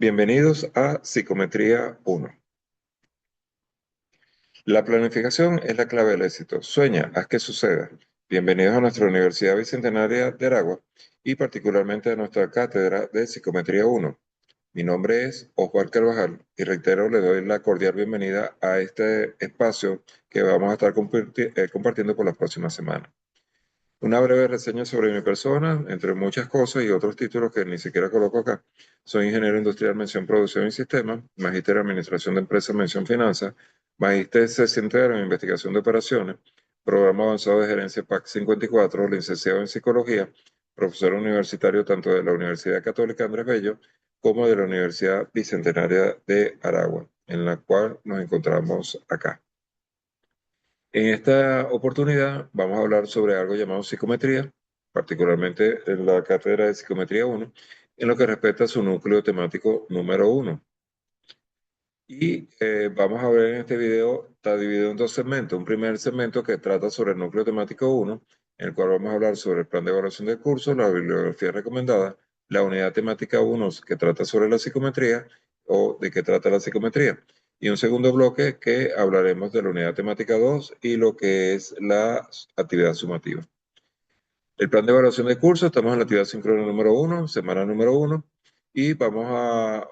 Bienvenidos a Psicometría 1. La planificación es la clave del éxito. Sueña, haz que suceda. Bienvenidos a nuestra Universidad Bicentenaria de Aragua y particularmente a nuestra cátedra de Psicometría 1. Mi nombre es Osvaldo Carvajal y reitero, le doy la cordial bienvenida a este espacio que vamos a estar compartiendo por las próximas semanas. Una breve reseña sobre mi persona, entre muchas cosas y otros títulos que ni siquiera coloco acá. Soy ingeniero industrial, mención producción y sistemas, magíster en administración de empresas, mención finanzas, magíster C-Centro en investigación de operaciones, programa avanzado de gerencia PAC 54, licenciado en psicología, profesor universitario tanto de la Universidad Católica Andrés Bello como de la Universidad Bicentenaria de Aragua, en la cual nos encontramos acá. En esta oportunidad vamos a hablar sobre algo llamado psicometría, particularmente en la cátedra de Psicometría 1, en lo que respecta a su núcleo temático número 1. Y vamos a ver en este video, está dividido en dos segmentos. Un primer segmento que trata sobre el núcleo temático 1, en el cual vamos a hablar sobre el plan de evaluación del curso, la bibliografía recomendada, la unidad temática 1 que trata sobre la psicometría o de qué trata la psicometría. Y un segundo bloque que hablaremos de la unidad temática 2 y lo que es la actividad sumativa. El plan de evaluación de curso, estamos en la actividad síncrona número 1, semana número 1, y vamos a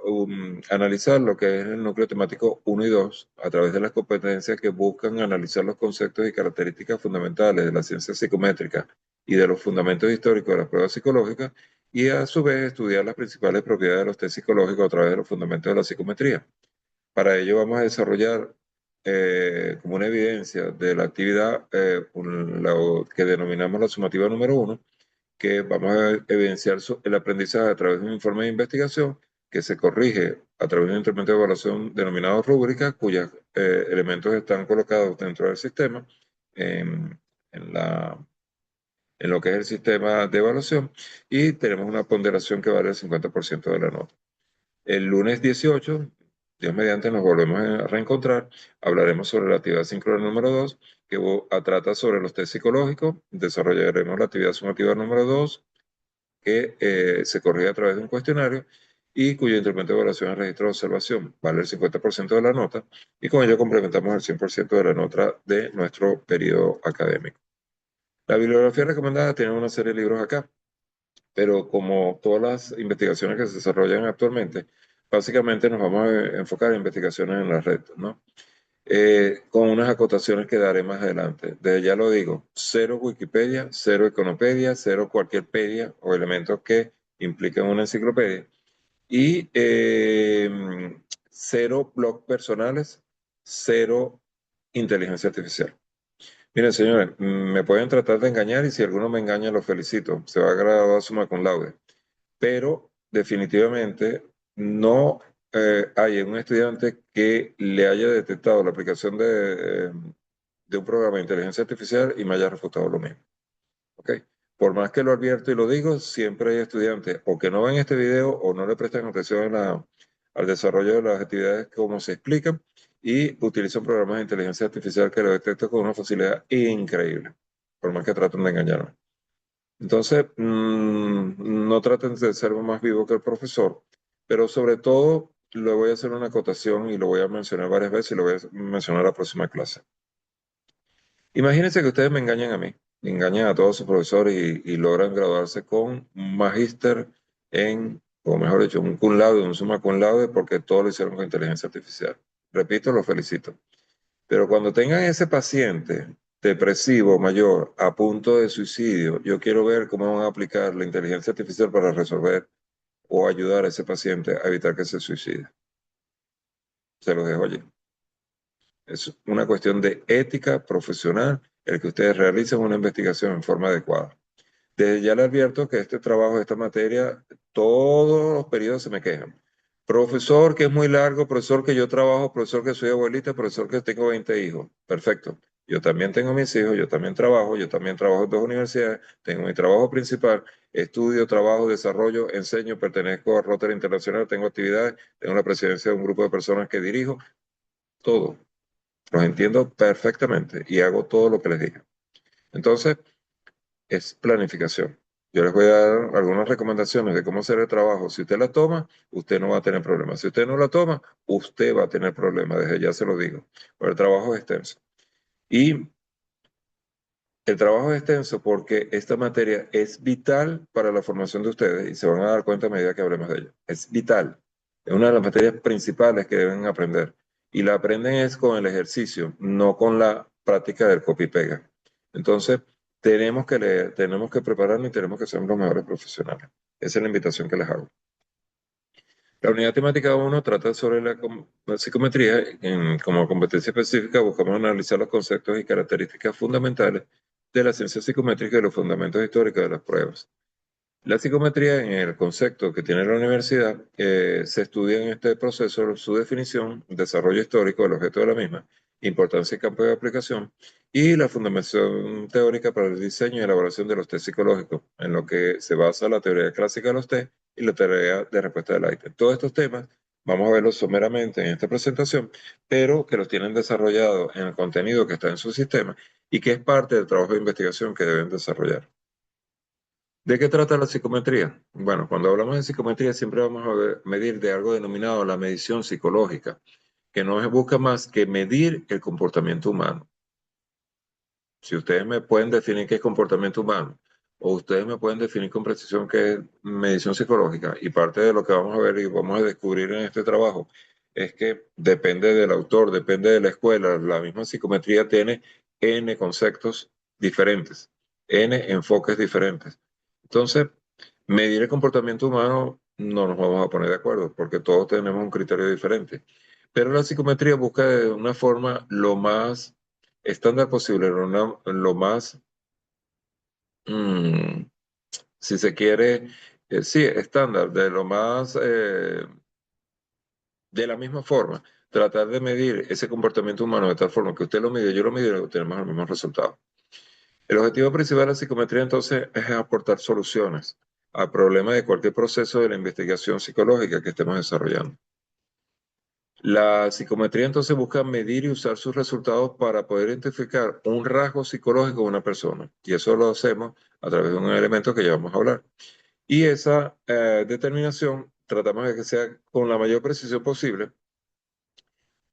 analizar lo que es el núcleo temático 1 y 2 a través de las competencias que buscan analizar los conceptos y características fundamentales de la ciencia psicométrica y de los fundamentos históricos de las pruebas psicológicas, y a su vez estudiar las principales propiedades de los test psicológicos a través de los fundamentos de la psicometría. Para ello vamos a desarrollar como una evidencia de la actividad lo que denominamos la sumativa número 1, que vamos a evidenciar el aprendizaje a través de un informe de investigación que se corrige a través de un instrumento de evaluación denominado rúbrica, cuyos elementos están colocados dentro del sistema, en, en la, en lo que es el sistema de evaluación, y tenemos una ponderación que vale el 50% de la nota. El lunes 18, Dios mediante, nos volvemos a reencontrar. Hablaremos sobre la actividad síncrona número 2, que trata sobre los test psicológicos. Desarrollaremos la actividad sumativa número 2, que se corrige a través de un cuestionario y cuyo instrumento de evaluación es registro de observación. Vale el 50% de la nota y con ello complementamos el 100% de la nota de nuestro periodo académico. La bibliografía recomendada tiene una serie de libros acá, pero como todas las investigaciones que se desarrollan actualmente, básicamente nos vamos a enfocar en investigaciones en la red, ¿no? Con unas acotaciones que daré más adelante. Desde ya lo digo, cero Wikipedia, cero Econopedia, cero cualquier pedia o elementos que impliquen una enciclopedia, y cero blogs personales, cero inteligencia artificial. Miren, señores, me pueden tratar de engañar y si alguno me engaña, lo felicito. Se va a graduar summa cum laude, pero definitivamente no hay un estudiante que le haya detectado la aplicación de un programa de inteligencia artificial y me haya refutado lo mismo. ¿Ok? Por más que lo advierto y lo digo, siempre hay estudiantes o que no ven este video o no le prestan atención al desarrollo de las actividades como se explican y utilizan programas de inteligencia artificial que lo detectan con una facilidad increíble, por más que traten de engañarme. Entonces, no traten de ser más vivo que el profesor, pero sobre todo le voy a hacer una acotación y lo voy a mencionar varias veces y lo voy a mencionar en la próxima clase. Imagínense que ustedes me engañan a mí, engañan a todos sus profesores y logran graduarse con un magíster o mejor dicho, un cum laude, un summa cum laude, porque todo lo hicieron con inteligencia artificial. Repito, lo felicito. Pero cuando tengan ese paciente depresivo mayor a punto de suicidio, yo quiero ver cómo van a aplicar la inteligencia artificial para resolver o ayudar a ese paciente a evitar que se suicide. Se los dejo allí. Es una cuestión de ética profesional el que ustedes realicen una investigación en forma adecuada. Desde ya le advierto que este trabajo, esta materia, todos los periodos se me quejan. Profesor que es muy largo, profesor que yo trabajo, profesor que soy abuelita, profesor que tengo 20 hijos. Perfecto. Yo también tengo mis hijos, yo también trabajo en dos universidades, tengo mi trabajo principal, estudio, trabajo, desarrollo, enseño, pertenezco a Rotary Internacional, tengo actividades, tengo la presidencia de un grupo de personas que dirijo, todo. Los entiendo perfectamente y hago todo lo que les dije. Entonces, es planificación. Yo les voy a dar algunas recomendaciones de cómo hacer el trabajo. Si usted la toma, usted no va a tener problemas. Si usted no la toma, usted va a tener problemas, desde ya se lo digo. Pero el trabajo es extenso. Y el trabajo es extenso porque esta materia es vital para la formación de ustedes y se van a dar cuenta a medida que hablemos de ella. Es vital. Es una de las materias principales que deben aprender. Y la aprenden es con el ejercicio, no con la práctica del copy y pega. Entonces, tenemos que leer, tenemos que prepararnos y tenemos que ser los mejores profesionales. Esa es la invitación que les hago. La unidad temática 1 trata sobre la psicometría. Como competencia específica, buscamos analizar los conceptos y características fundamentales de la ciencia psicométrica y los fundamentos históricos de las pruebas. La psicometría, en el concepto que tiene la universidad, se estudia en este proceso su definición, desarrollo histórico del objeto de la misma, importancia y campo de aplicación, y la fundamentación teórica para el diseño y elaboración de los test psicológicos, en lo que se basa la teoría clásica de los test y la teoría de respuesta del ITEM. Todos estos temas vamos a verlos someramente en esta presentación, pero que los tienen desarrollados en el contenido que está en su sistema y que es parte del trabajo de investigación que deben desarrollar. ¿De qué trata la psicometría? Bueno, cuando hablamos de psicometría siempre vamos a medir de algo denominado la medición psicológica, que no busca más que medir el comportamiento humano. Si ustedes me pueden definir qué es comportamiento humano, o ustedes me pueden definir con precisión qué es medición psicológica, y parte de lo que vamos a ver y vamos a descubrir en este trabajo es que depende del autor, depende de la escuela, la misma psicometría tiene N conceptos diferentes, N enfoques diferentes. Entonces, medir el comportamiento humano no nos vamos a poner de acuerdo porque todos tenemos un criterio diferente. Pero la psicometría busca de una forma lo más estándar posible, lo más, mm, si se quiere, sí, estándar, de lo más, de la misma forma, tratar de medir ese comportamiento humano de tal forma que usted lo mide, yo lo mido y tenemos el mismo resultado. El objetivo principal de la psicometría entonces es aportar soluciones a problemas de cualquier proceso de la investigación psicológica que estemos desarrollando. La psicometría entonces busca medir y usar sus resultados para poder identificar un rasgo psicológico de una persona. Y eso lo hacemos a través de un elemento que ya vamos a hablar. Y esa determinación tratamos de que sea con la mayor precisión posible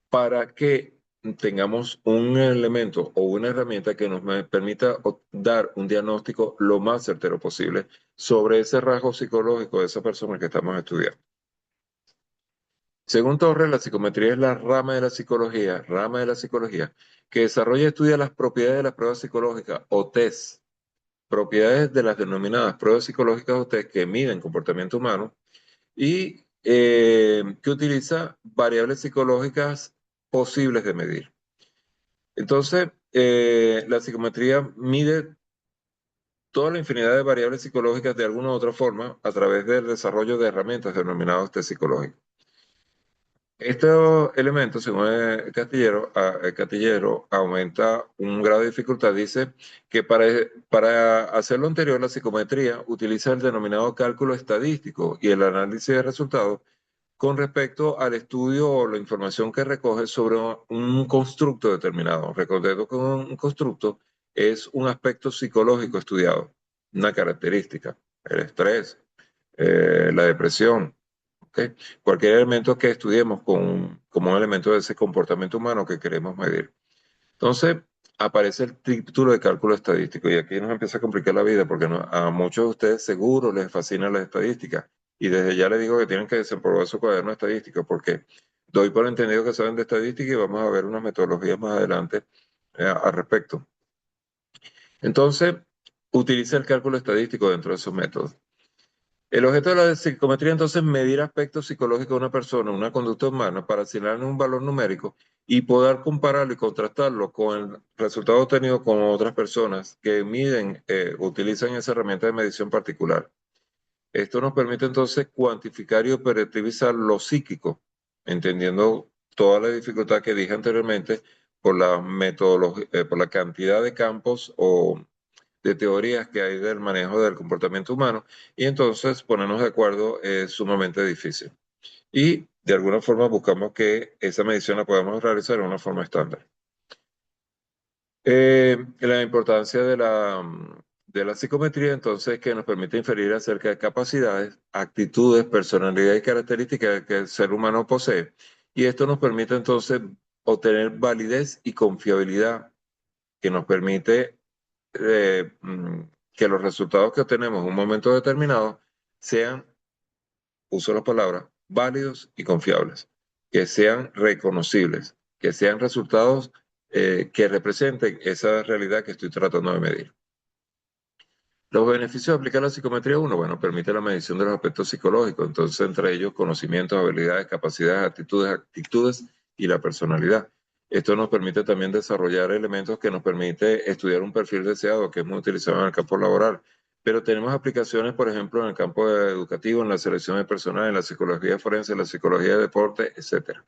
para que tengamos un elemento o una herramienta que nos permita dar un diagnóstico lo más certero posible sobre ese rasgo psicológico de esa persona que estamos estudiando. Según Torres, la psicometría es la rama de la psicología, que desarrolla y estudia las propiedades de las pruebas psicológicas o test, propiedades de las denominadas pruebas psicológicas o test que miden comportamiento humano y que utiliza variables psicológicas posibles de medir. Entonces, la psicometría mide toda la infinidad de variables psicológicas de alguna u otra forma a través del desarrollo de herramientas denominadas test psicológicos. Estos elementos, según el Castillero, aumenta un grado de dificultad. Dice que para hacer lo anterior, la psicometría utiliza el denominado cálculo estadístico y el análisis de resultados con respecto al estudio o la información que recoge sobre un constructo determinado. Recordemos que un constructo es un aspecto psicológico estudiado, una característica, el estrés, la depresión. ¿Okay? Cualquier elemento que estudiemos como un elemento de ese comportamiento humano que queremos medir. Entonces, aparece el título de cálculo estadístico y aquí nos empieza a complicar la vida porque a muchos de ustedes seguro les fascinan las estadísticas y desde ya les digo que tienen que desempolvar su cuaderno de estadística porque doy por entendido que saben de estadística y vamos a ver unas metodologías más adelante al respecto. Entonces, utiliza el cálculo estadístico dentro de esos métodos. El objeto de la psicometría entonces es medir aspectos psicológicos de una persona, una conducta humana, para asignarle un valor numérico y poder compararlo y contrastarlo con el resultado obtenido con otras personas que miden, utilizan esa herramienta de medición particular. Esto nos permite entonces cuantificar y operativizar lo psíquico, entendiendo toda la dificultad que dije anteriormente por la metodología, por la cantidad de campos o de teorías que hay del manejo del comportamiento humano y entonces ponernos de acuerdo es sumamente difícil. Y de alguna forma buscamos que esa medición la podamos realizar de una forma estándar. La importancia de de la psicometría, entonces, que nos permite inferir acerca de capacidades, actitudes, personalidad y características que el ser humano posee. Y esto nos permite entonces obtener validez y confiabilidad, que nos permite que los resultados que obtenemos en un momento determinado sean, uso la palabra, válidos y confiables, que sean reconocibles, que sean resultados que representen esa realidad que estoy tratando de medir. Los beneficios de aplicar la psicometría 1, bueno, permite la medición de los aspectos psicológicos, entonces entre ellos conocimientos, habilidades, capacidades, actitudes y la personalidad. Esto nos permite también desarrollar elementos que nos permite estudiar un perfil deseado que es muy utilizado en el campo laboral. Pero tenemos aplicaciones, por ejemplo, en el campo educativo, en la selección de personal, en la psicología forense, en la psicología de deporte, etc.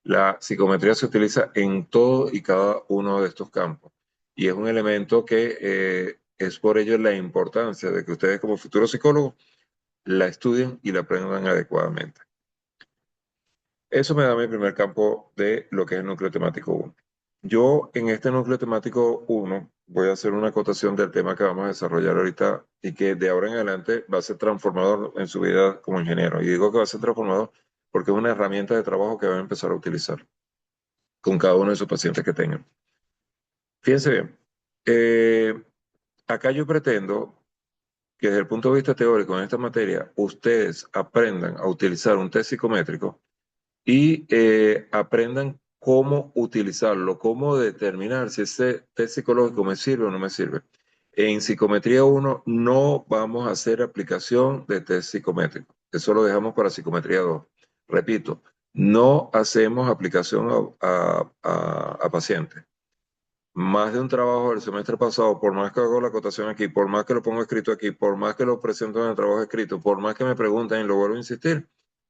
La psicometría se utiliza en todo y cada uno de estos campos y es un elemento que es por ello la importancia de que ustedes como futuros psicólogos la estudien y la aprendan adecuadamente. Eso me da mi primer campo de lo que es el núcleo temático 1. Yo en este núcleo temático 1 voy a hacer una acotación del tema que vamos a desarrollar ahorita y que de ahora en adelante va a ser transformador en su vida como ingeniero. Y digo que va a ser transformador porque es una herramienta de trabajo que van a empezar a utilizar con cada uno de sus pacientes que tengan. Fíjense bien, eh, acá yo pretendo que desde el punto de vista teórico en esta materia, ustedes aprendan a utilizar un test psicométrico y aprendan cómo utilizarlo, cómo determinar si ese test psicológico me sirve o no me sirve. En psicometría 1 no vamos a hacer aplicación de test psicométrico. Eso lo dejamos para psicometría 2. Repito, no hacemos aplicación a pacientes. Más de un trabajo del semestre pasado, por más que hago la acotación aquí, por más que lo pongo escrito aquí, por más que lo presento en el trabajo escrito, por más que me pregunten y lo vuelvo a insistir,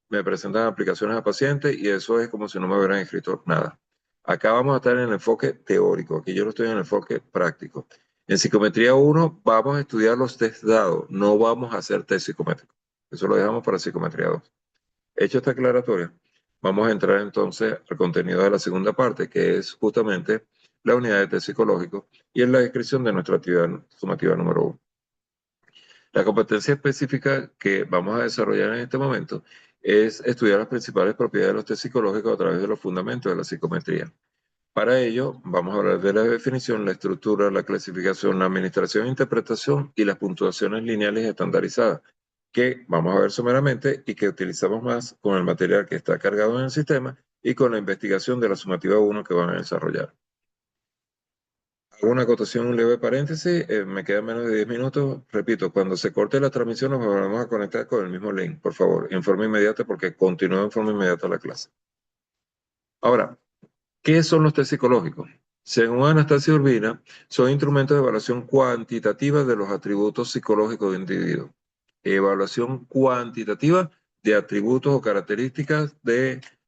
me presentan aplicaciones a pacientes y eso es como si no me hubieran escrito nada. Acá vamos a estar en el enfoque teórico, aquí yo no estoy en el enfoque práctico. En psicometría 1 vamos a estudiar los test dados, no vamos a hacer test psicométrico. Eso lo dejamos para psicometría 2. Hecho esta aclaratoria, vamos a entrar entonces al contenido de la segunda parte, que es justamente la unidad de test psicológico y en la descripción de nuestra actividad sumativa número 1. La competencia específica que vamos a desarrollar en este momento es estudiar las principales propiedades de los test psicológicos a través de los fundamentos de la psicometría. Para ello, vamos a hablar de la definición, la estructura, la clasificación, la administración, interpretación y las puntuaciones lineales estandarizadas, que vamos a ver someramente y que utilizamos más con el material que está cargado en el sistema y con la investigación de la sumativa 1 que van a desarrollar. Hago una acotación, un leve paréntesis, me quedan menos de 10 minutos. Repito, cuando se corte la transmisión nos vamos a conectar con el mismo link, por favor, en forma inmediata porque continúa en forma inmediata la clase. Ahora, ¿qué son los test psicológicos? Según Anastasia Urbina, son instrumentos de evaluación cuantitativa de los atributos psicológicos de un individuo. Evaluación cuantitativa de atributos o características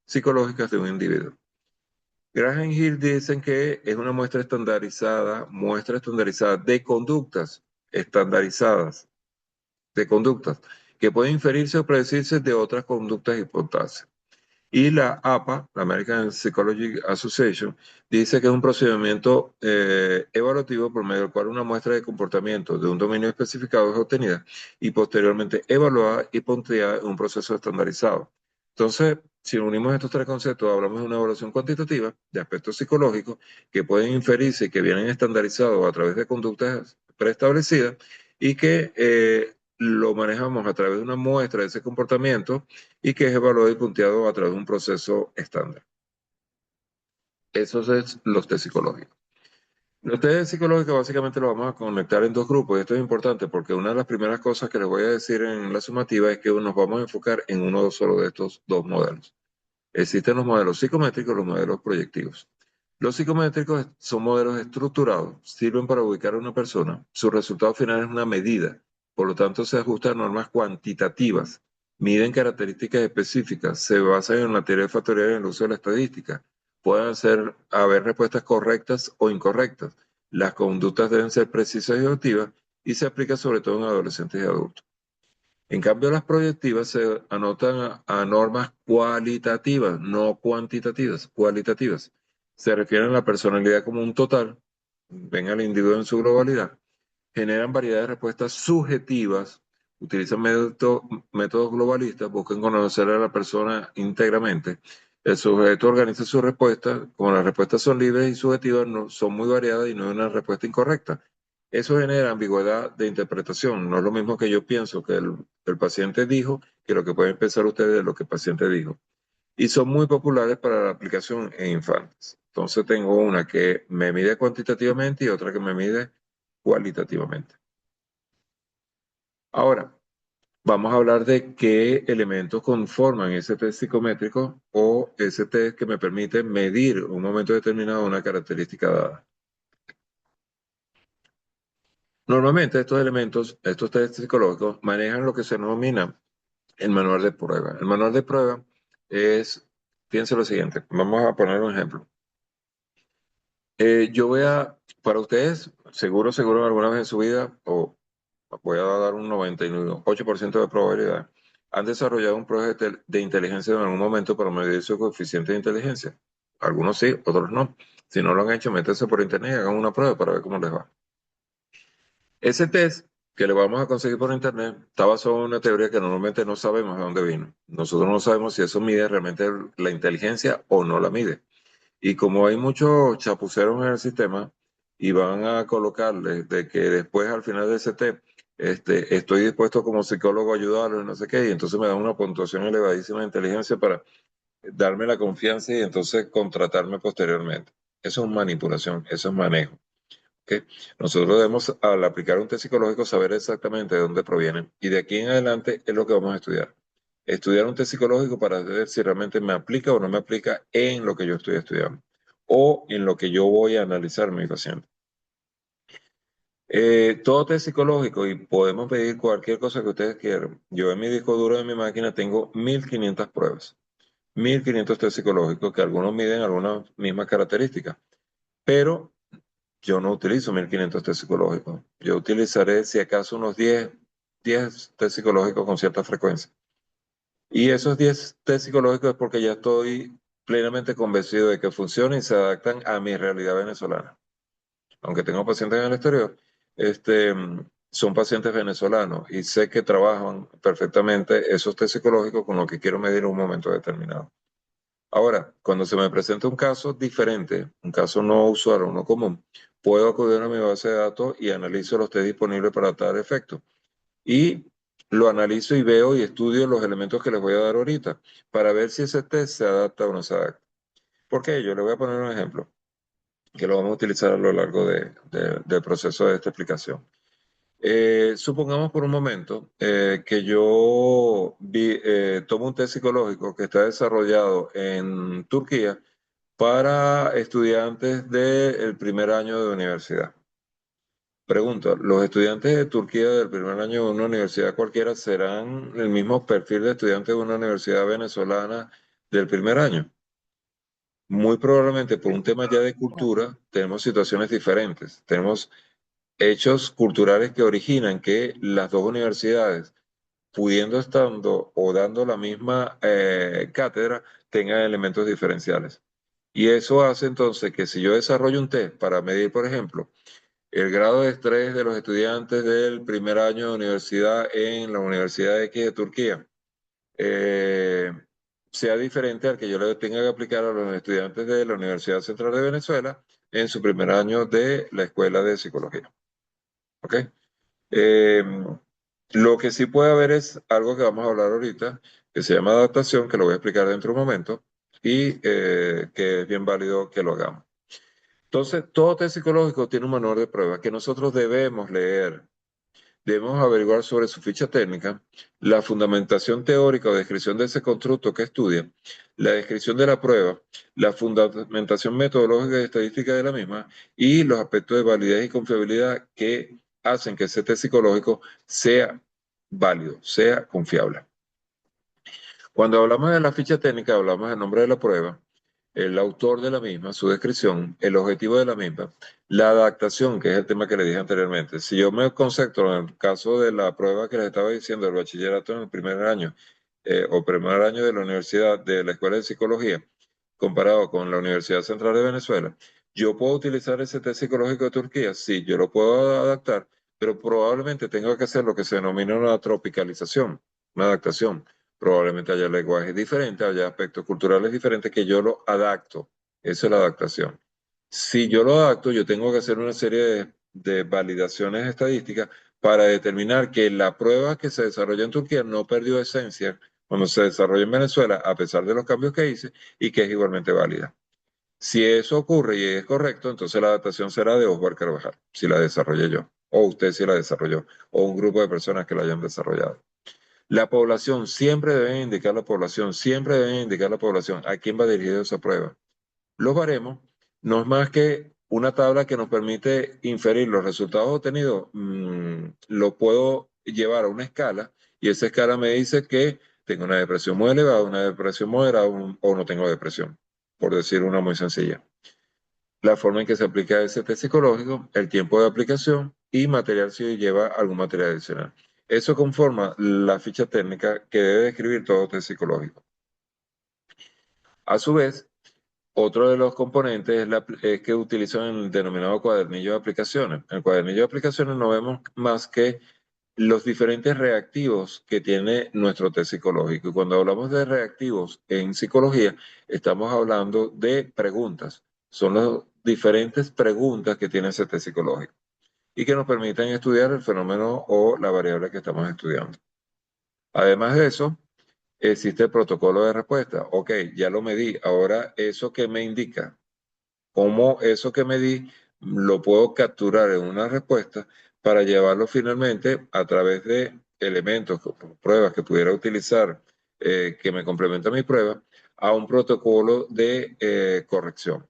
psicológicas de un individuo. Graham y Hill dicen que es una muestra estandarizada de conductas estandarizadas, de conductas que pueden inferirse o predecirse de otras conductas hipotéticas. Y la APA, la American Psychology Association, dice que es un procedimiento evaluativo por medio del cual una muestra de comportamiento de un dominio especificado es obtenida y posteriormente evaluada y punteada en un proceso estandarizado. Entonces, si unimos estos tres conceptos, hablamos de una evaluación cuantitativa de aspectos psicológicos que pueden inferirse y que vienen estandarizados a través de conductas preestablecidas y que lo manejamos a través de una muestra de ese comportamiento y que es evaluado y punteado a través de un proceso estándar. Esos son los test psicológicos. Los test psicológicos básicamente los vamos a conectar en dos grupos y esto es importante porque una de las primeras cosas que les voy a decir en la sumativa es que nos vamos a enfocar en uno solo de estos dos modelos. Existen los modelos psicométricos y los modelos proyectivos. Los psicométricos son modelos estructurados, sirven para ubicar a una persona. Su resultado final es una medida, por lo tanto se ajusta a normas cuantitativas, miden características específicas, se basan en la teoría factorial y en el uso de la estadística. Pueden haber respuestas correctas o incorrectas. Las conductas deben ser precisas y objetivas y se aplica sobre todo en adolescentes y adultos. En cambio, las proyectivas se anotan a normas cualitativas, no cuantitativas, cualitativas. Se refieren a la personalidad como un total, ven al individuo en su globalidad, generan variedad de respuestas subjetivas, utilizan métodos globalistas, buscan conocer a la persona íntegramente. El sujeto organiza sus respuestas, como las respuestas son libres y subjetivas, no, son muy variadas y no hay una respuesta incorrecta. Eso genera ambigüedad de interpretación. No es lo mismo que yo pienso que el paciente dijo que lo que pueden pensar ustedes de lo que el paciente dijo. Y son muy populares para la aplicación en infantes. Entonces tengo una que me mide cuantitativamente y otra que me mide cualitativamente. Ahora, vamos a hablar de qué elementos conforman ese test psicométrico o ese test que me permite medir un momento determinado una característica dada. Normalmente estos elementos, estos test psicológicos, manejan lo que se denomina el manual de prueba. El manual de prueba es, fíjense lo siguiente, vamos a poner un ejemplo. Yo voy a, para ustedes, seguro alguna vez en su vida, o voy a dar un 98% de probabilidad, han desarrollado un proyecto de inteligencia en algún momento para medir su coeficiente de inteligencia. Algunos sí, otros no. Si no lo han hecho, métanse por internet y hagan una prueba para ver cómo les va. Ese test que le vamos a conseguir por internet está basado en una teoría que normalmente no sabemos de dónde vino. Nosotros no sabemos si eso mide realmente la inteligencia o no la mide. Y como hay muchos chapuceros en el sistema y van a colocarle de que después al final de ese test estoy dispuesto como psicólogo a ayudarlo y no sé qué, y entonces me dan una puntuación elevadísima de inteligencia para darme la confianza y entonces contratarme posteriormente. Eso es manipulación, eso es manejo. ¿Ok? Nosotros debemos, al aplicar un test psicológico, saber exactamente de dónde provienen y de aquí en adelante es lo que vamos a estudiar. Estudiar un test psicológico para ver si realmente me aplica o no me aplica en lo que yo estoy estudiando o en lo que yo voy a analizar en mi paciente. Todo test psicológico y podemos pedir cualquier cosa que ustedes quieran. Yo en mi disco duro de mi máquina tengo 1500 pruebas, 1500 test psicológicos que algunos miden algunas mismas características, pero yo no utilizo 1500 test psicológicos. Yo utilizaré si acaso unos 10 test psicológicos con cierta frecuencia. Y esos 10 test psicológicos es porque ya estoy plenamente convencido de que funcionan y se adaptan a mi realidad venezolana. Aunque tengo pacientes en el exterior, este, son pacientes venezolanos y sé que trabajan perfectamente esos test psicológicos con lo que quiero medir en un momento determinado. Ahora, cuando se me presenta un caso diferente, un caso no usual o no común, puedo acudir a mi base de datos y analizo los test disponibles para tal efecto. Y lo analizo y veo y estudio los elementos que les voy a dar ahorita para ver si ese test se adapta o no se adapta. ¿Por qué? Yo le voy a poner un ejemplo que lo vamos a utilizar a lo largo del proceso de esta explicación. Supongamos por un momento que yo tomo un test psicológico que está desarrollado en Turquía para estudiantes del primer año de universidad. Pregunta, ¿los estudiantes de Turquía del primer año de una universidad cualquiera serán el mismo perfil de estudiantes de una universidad venezolana del primer año? Muy probablemente por un tema ya de cultura tenemos situaciones diferentes. Tenemos hechos culturales que originan que las dos universidades, pudiendo estando o dando la misma cátedra, tengan elementos diferenciales. Y eso hace entonces que si yo desarrollo un test para medir, por ejemplo, el grado de estrés de los estudiantes del primer año de universidad en la Universidad X de Turquía, eh, sea diferente al que yo le tenga que aplicar a los estudiantes de la Universidad Central de Venezuela en su primer año de la Escuela de Psicología. ¿Ok? Eh, lo que sí puede haber es algo que vamos a hablar ahorita, que se llama adaptación, que lo voy a explicar dentro de un momento, y que es bien válido que lo hagamos. Entonces, todo test psicológico tiene un manual de pruebas que nosotros debemos leer. Debemos averiguar sobre su ficha técnica, la fundamentación teórica o descripción de ese constructo que estudia, la descripción de la prueba, la fundamentación metodológica y estadística de la misma y los aspectos de validez y confiabilidad que hacen que ese test psicológico sea válido, sea confiable. Cuando hablamos de la ficha técnica, hablamos del nombre de la prueba, el autor de la misma, su descripción, el objetivo de la misma, la adaptación, que es el tema que le dije anteriormente. Si yo me concentro en el caso de la prueba que les estaba diciendo, el bachillerato en el primer año o primer año de la universidad, de la Escuela de Psicología, comparado con la Universidad Central de Venezuela, yo puedo utilizar ese test psicológico de Turquía, sí, yo lo puedo adaptar, pero probablemente tenga que hacer lo que se denomina una tropicalización, una adaptación. Probablemente haya lenguajes diferentes, haya aspectos culturales diferentes que yo lo adapto. Esa es la adaptación. Si yo lo adapto, yo tengo que hacer una serie de validaciones estadísticas para determinar que la prueba que se desarrolló en Turquía no perdió esencia cuando se desarrolló en Venezuela, a pesar de los cambios que hice, y que es igualmente válida. Si eso ocurre y es correcto, entonces la adaptación será de Osvaldo Carvajal, si la desarrollé yo, o usted si la desarrolló, o un grupo de personas que la hayan desarrollado. La población, siempre deben indicar la población, siempre deben indicar la población a quién va dirigida esa prueba. Los baremos no es más que una tabla que nos permite inferir los resultados obtenidos. Lo puedo llevar a una escala y esa escala me dice que tengo una depresión muy elevada, una depresión moderada o no tengo depresión, por decir una muy sencilla. La forma en que se aplica ese test psicológico, el tiempo de aplicación y material si lleva algún material adicional. Eso conforma la ficha técnica que debe describir todo test psicológico. A su vez, otro de los componentes es que utilizan el denominado cuadernillo de aplicaciones. En el cuadernillo de aplicaciones no vemos más que los diferentes reactivos que tiene nuestro test psicológico. Y cuando hablamos de reactivos en psicología, estamos hablando de preguntas. Son las diferentes preguntas que tiene ese test psicológico y que nos permiten estudiar el fenómeno o la variable que estamos estudiando. Además de eso, existe el protocolo de respuesta. Ok, ya lo medí. Ahora, ¿eso qué me indica? ¿Cómo eso que medí lo puedo capturar en una respuesta para llevarlo finalmente a través de elementos, pruebas que pudiera utilizar que me complementan mi prueba, a un protocolo de corrección?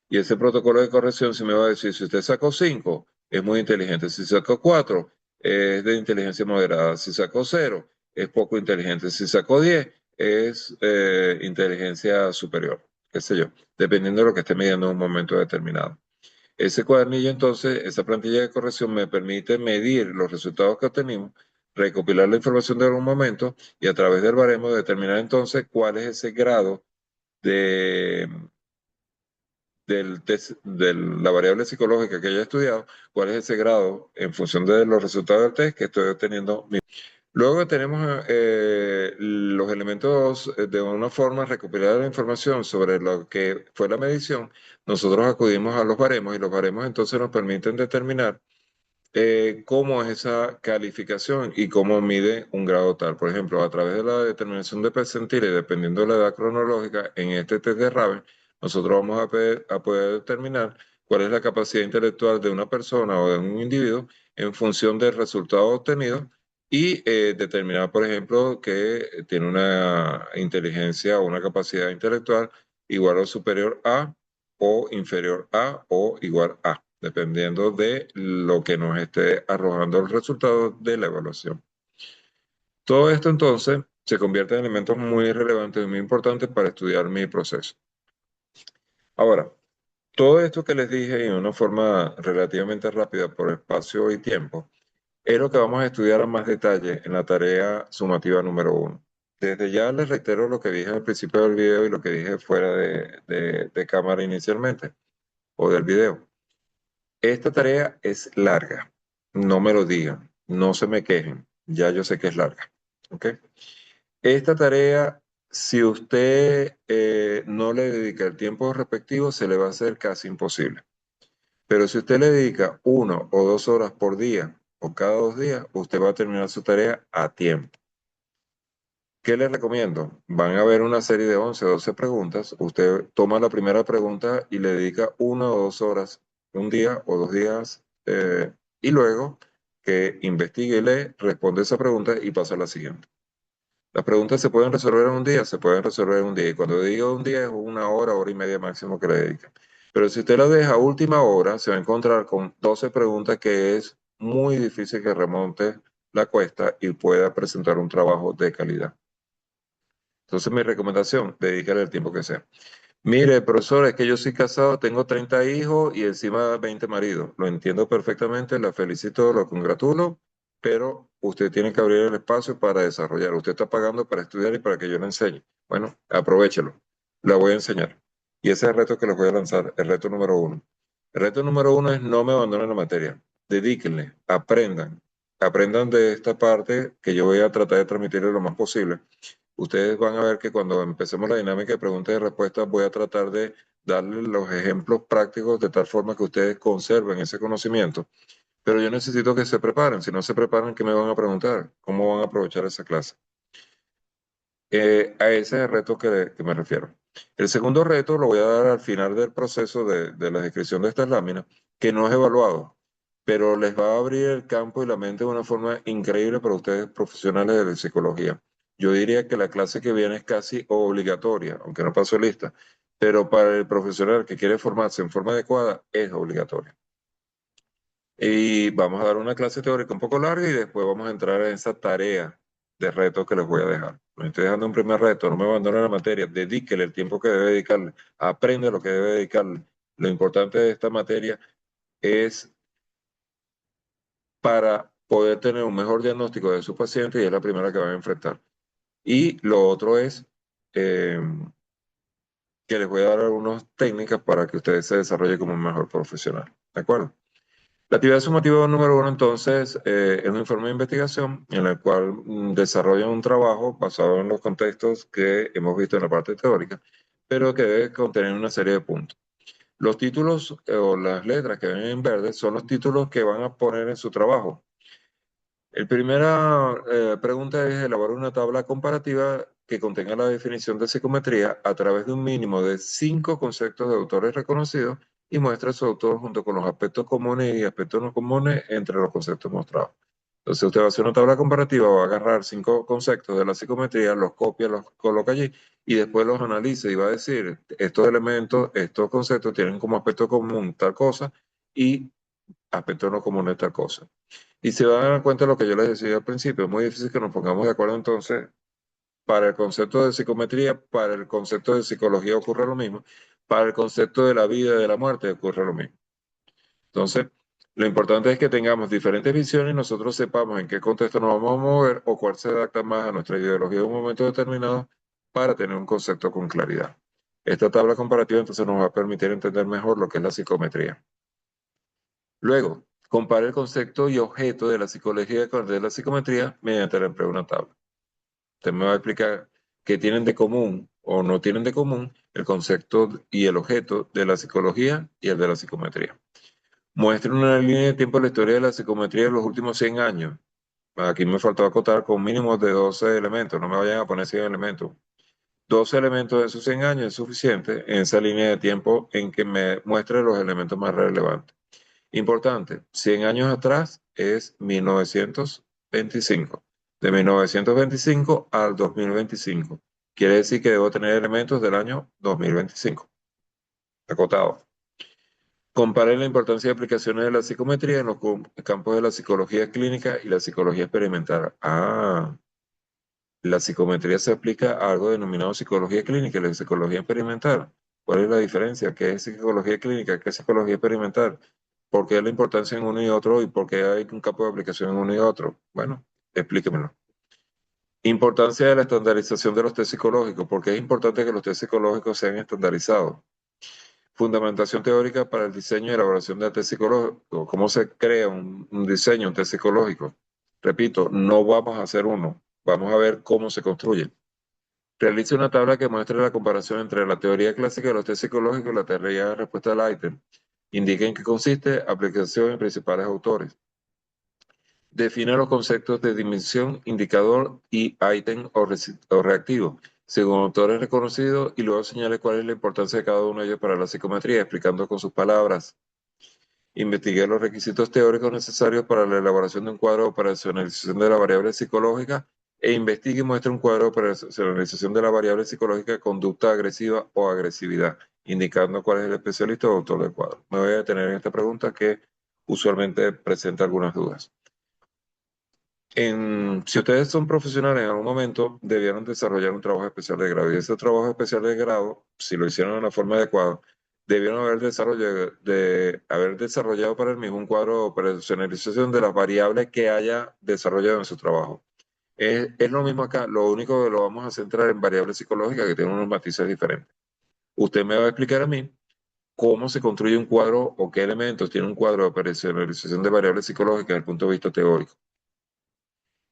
Y ese protocolo de corrección se me va a decir, si usted sacó 5, es muy inteligente. Si sacó 4, es de inteligencia moderada. Si sacó 0, es poco inteligente. Si sacó 10, es inteligencia superior, qué sé yo, dependiendo de lo que esté midiendo en un momento determinado. Ese cuadernillo, entonces, esa plantilla de corrección me permite medir los resultados que obtenimos, recopilar la información de algún momento y a través del baremo determinar entonces cuál es ese grado de de la variable psicológica que haya estudiado, cuál es ese grado en función de los resultados del test que estoy obteniendo. Luego tenemos los elementos de una forma recopilar la información sobre lo que fue la medición. Nosotros acudimos a los baremos y los baremos entonces nos permiten determinar cómo es esa calificación y cómo mide un grado tal. Por ejemplo, a través de la determinación de percentiles, dependiendo de la edad cronológica, en este test de Raven, nosotros vamos a poder determinar cuál es la capacidad intelectual de una persona o de un individuo en función del resultado obtenido y determinar, por ejemplo, que tiene una inteligencia o una capacidad intelectual igual o superior a o inferior a o igual a, dependiendo de lo que nos esté arrojando el resultado de la evaluación. Todo esto entonces se convierte en elementos muy relevantes y muy importantes para estudiar mi proceso. Ahora, todo esto que les dije en una forma relativamente rápida por espacio y tiempo, es lo que vamos a estudiar a más detalle en la tarea sumativa número 1. Desde ya les reitero lo que dije al principio del video y lo que dije fuera de cámara inicialmente, o del video. Esta tarea es larga, no me lo digan, no se me quejen, ya yo sé que es larga. ¿Ok? Esta tarea, si usted no le dedica el tiempo respectivo, se le va a hacer casi imposible. Pero si usted le dedica 1 o 2 horas por día o cada 2 días, usted va a terminar su tarea a tiempo. ¿Qué le recomiendo? Van a haber una serie de 11 o 12 preguntas. Usted toma la primera pregunta y le dedica 1 o 2 horas, un día o 2 días, y luego que investigue y lee, responde esa pregunta y pasa a la siguiente. Las preguntas se pueden resolver en un día, se pueden resolver en un día. Y cuando digo un día es 1 hora, hora y media máximo que le dedica. Pero si usted la deja a última hora, se va a encontrar con 12 preguntas que es muy difícil que remonte la cuesta y pueda presentar un trabajo de calidad. Entonces mi recomendación, dedícale el tiempo que sea. Mire, profesor, es que yo soy casado, tengo 30 hijos y encima 20 maridos. Lo entiendo perfectamente, la felicito, lo congratulo, pero usted tiene que abrir el espacio para desarrollar. Usted está pagando para estudiar y para que yo le enseñe. Bueno, aprovéchelo. La voy a enseñar. Y ese es el reto que les voy a lanzar, el reto número 1. El reto número 1 es no me abandonen la materia. dedíquenle, aprendan de esta parte que yo voy a tratar de transmitirles lo más posible. Ustedes van a ver que cuando empecemos la dinámica de preguntas y respuestas voy a tratar de darles los ejemplos prácticos de tal forma que ustedes conserven ese conocimiento. Pero yo necesito que se preparen. Si no se preparan, ¿qué me van a preguntar? ¿Cómo van a aprovechar esa clase? A ese es el reto que me refiero. El segundo reto lo voy a dar al final del proceso de la descripción de estas láminas, que no es evaluado, pero les va a abrir el campo y la mente de una forma increíble para ustedes profesionales de psicología. Yo diría que la clase que viene es casi obligatoria, aunque no paso lista, pero para el profesional que quiere formarse en forma adecuada es obligatoria. Y vamos a dar una clase teórica un poco larga y después vamos a entrar en esa tarea de reto que les voy a dejar. Les estoy dejando un primer reto, no me abandonen la materia, dedíquele el tiempo que debe dedicarle, aprende lo que debe dedicarle. Lo importante de esta materia es para poder tener un mejor diagnóstico de su paciente y es la primera que van a enfrentar. Y lo otro es eh, que les voy a dar algunas técnicas para que ustedes se desarrollen como un mejor profesional. ¿De acuerdo? La actividad sumativa número uno, entonces, es un informe de investigación en el cual desarrollan un trabajo basado en los contextos que hemos visto en la parte teórica, pero que debe contener una serie de puntos. Los títulos o las letras que ven en verde son los títulos que van a poner en su trabajo. La primera pregunta es elaborar una tabla comparativa que contenga la definición de psicometría a través de un mínimo de 5 conceptos de autores reconocidos y muestra su autor junto con los aspectos comunes y aspectos no comunes entre los conceptos mostrados. Entonces usted va a hacer una tabla comparativa, va a agarrar 5 conceptos de la psicometría, los copia, los coloca allí y después los analiza y va a decir, estos elementos, estos conceptos tienen como aspecto común tal cosa y aspecto no común tal cosa. Y se van a dar cuenta de lo que yo les decía al principio, es muy difícil que nos pongamos de acuerdo entonces para el concepto de psicometría, para el concepto de psicología ocurre lo mismo, para el concepto de la vida y de la muerte ocurre lo mismo. Entonces, lo importante es que tengamos diferentes visiones y nosotros sepamos en qué contexto nos vamos a mover o cuál se adapta más a nuestra ideología en un momento determinado para tener un concepto con claridad. Esta tabla comparativa entonces nos va a permitir entender mejor lo que es la psicometría. Luego, compare el concepto y objeto de la psicología con el de la psicometría mediante el empleo de una tabla. Usted me va a explicar qué tienen de común o no tienen de común el concepto y el objeto de la psicología y el de la psicometría. Muestre una línea de tiempo de la historia de la psicometría en los últimos 100 años. Aquí me faltó acotar con mínimo de 12 elementos, no me vayan a poner 100 elementos. 12 elementos de esos 100 años es suficiente en esa línea de tiempo en que me muestre los elementos más relevantes. Importante, 100 años atrás es 1925. De 1925 al 2025. Quiere decir que debo tener elementos del año 2025. Acotado. Compare la importancia de aplicaciones de la psicometría en los campos de la psicología clínica y la psicología experimental. La psicometría se aplica a algo denominado psicología clínica y la psicología experimental. ¿Cuál es la diferencia? ¿Qué es psicología clínica? ¿Qué es psicología experimental? ¿Por qué la importancia en uno y otro y por qué hay un campo de aplicación en uno y otro? Bueno, explíquemelo. Importancia de la estandarización de los test psicológicos. ¿Por qué es importante que los test psicológicos sean estandarizados? Fundamentación teórica para el diseño y elaboración de test psicológico. ¿Cómo se crea un diseño, un test psicológico? Repito, no vamos a hacer uno, vamos a ver cómo se construye. Realice una tabla que muestre la comparación entre la teoría clásica de los test psicológicos y la teoría de respuesta al ítem. Indique en qué consiste, aplicación y principales autores. Define los conceptos de dimensión, indicador y ítem o reactivo, según autores reconocidos, y luego señale cuál es la importancia de cada uno de ellos para la psicometría, explicando con sus palabras. Investigue los requisitos teóricos necesarios para la elaboración de un cuadro de operacionalización de la variable psicológica e investigue y muestre un cuadro de operacionalización de la variable psicológica de conducta agresiva o agresividad, indicando cuál es el especialista o autor del cuadro. Me voy a detener en esta pregunta que usualmente presenta algunas dudas. Si ustedes son profesionales en algún momento, debieron desarrollar un trabajo especial de grado. Y ese trabajo especial de grado, si lo hicieron de una forma adecuada, debieron haber desarrollado para el mismo un cuadro de operacionalización de las variables que haya desarrollado en su trabajo. Es lo mismo acá, lo único que lo vamos a centrar en variables psicológicas que tienen unos matices diferentes. Usted me va a explicar a mí cómo se construye un cuadro o qué elementos tiene un cuadro de operacionalización de variables psicológicas desde el punto de vista teórico.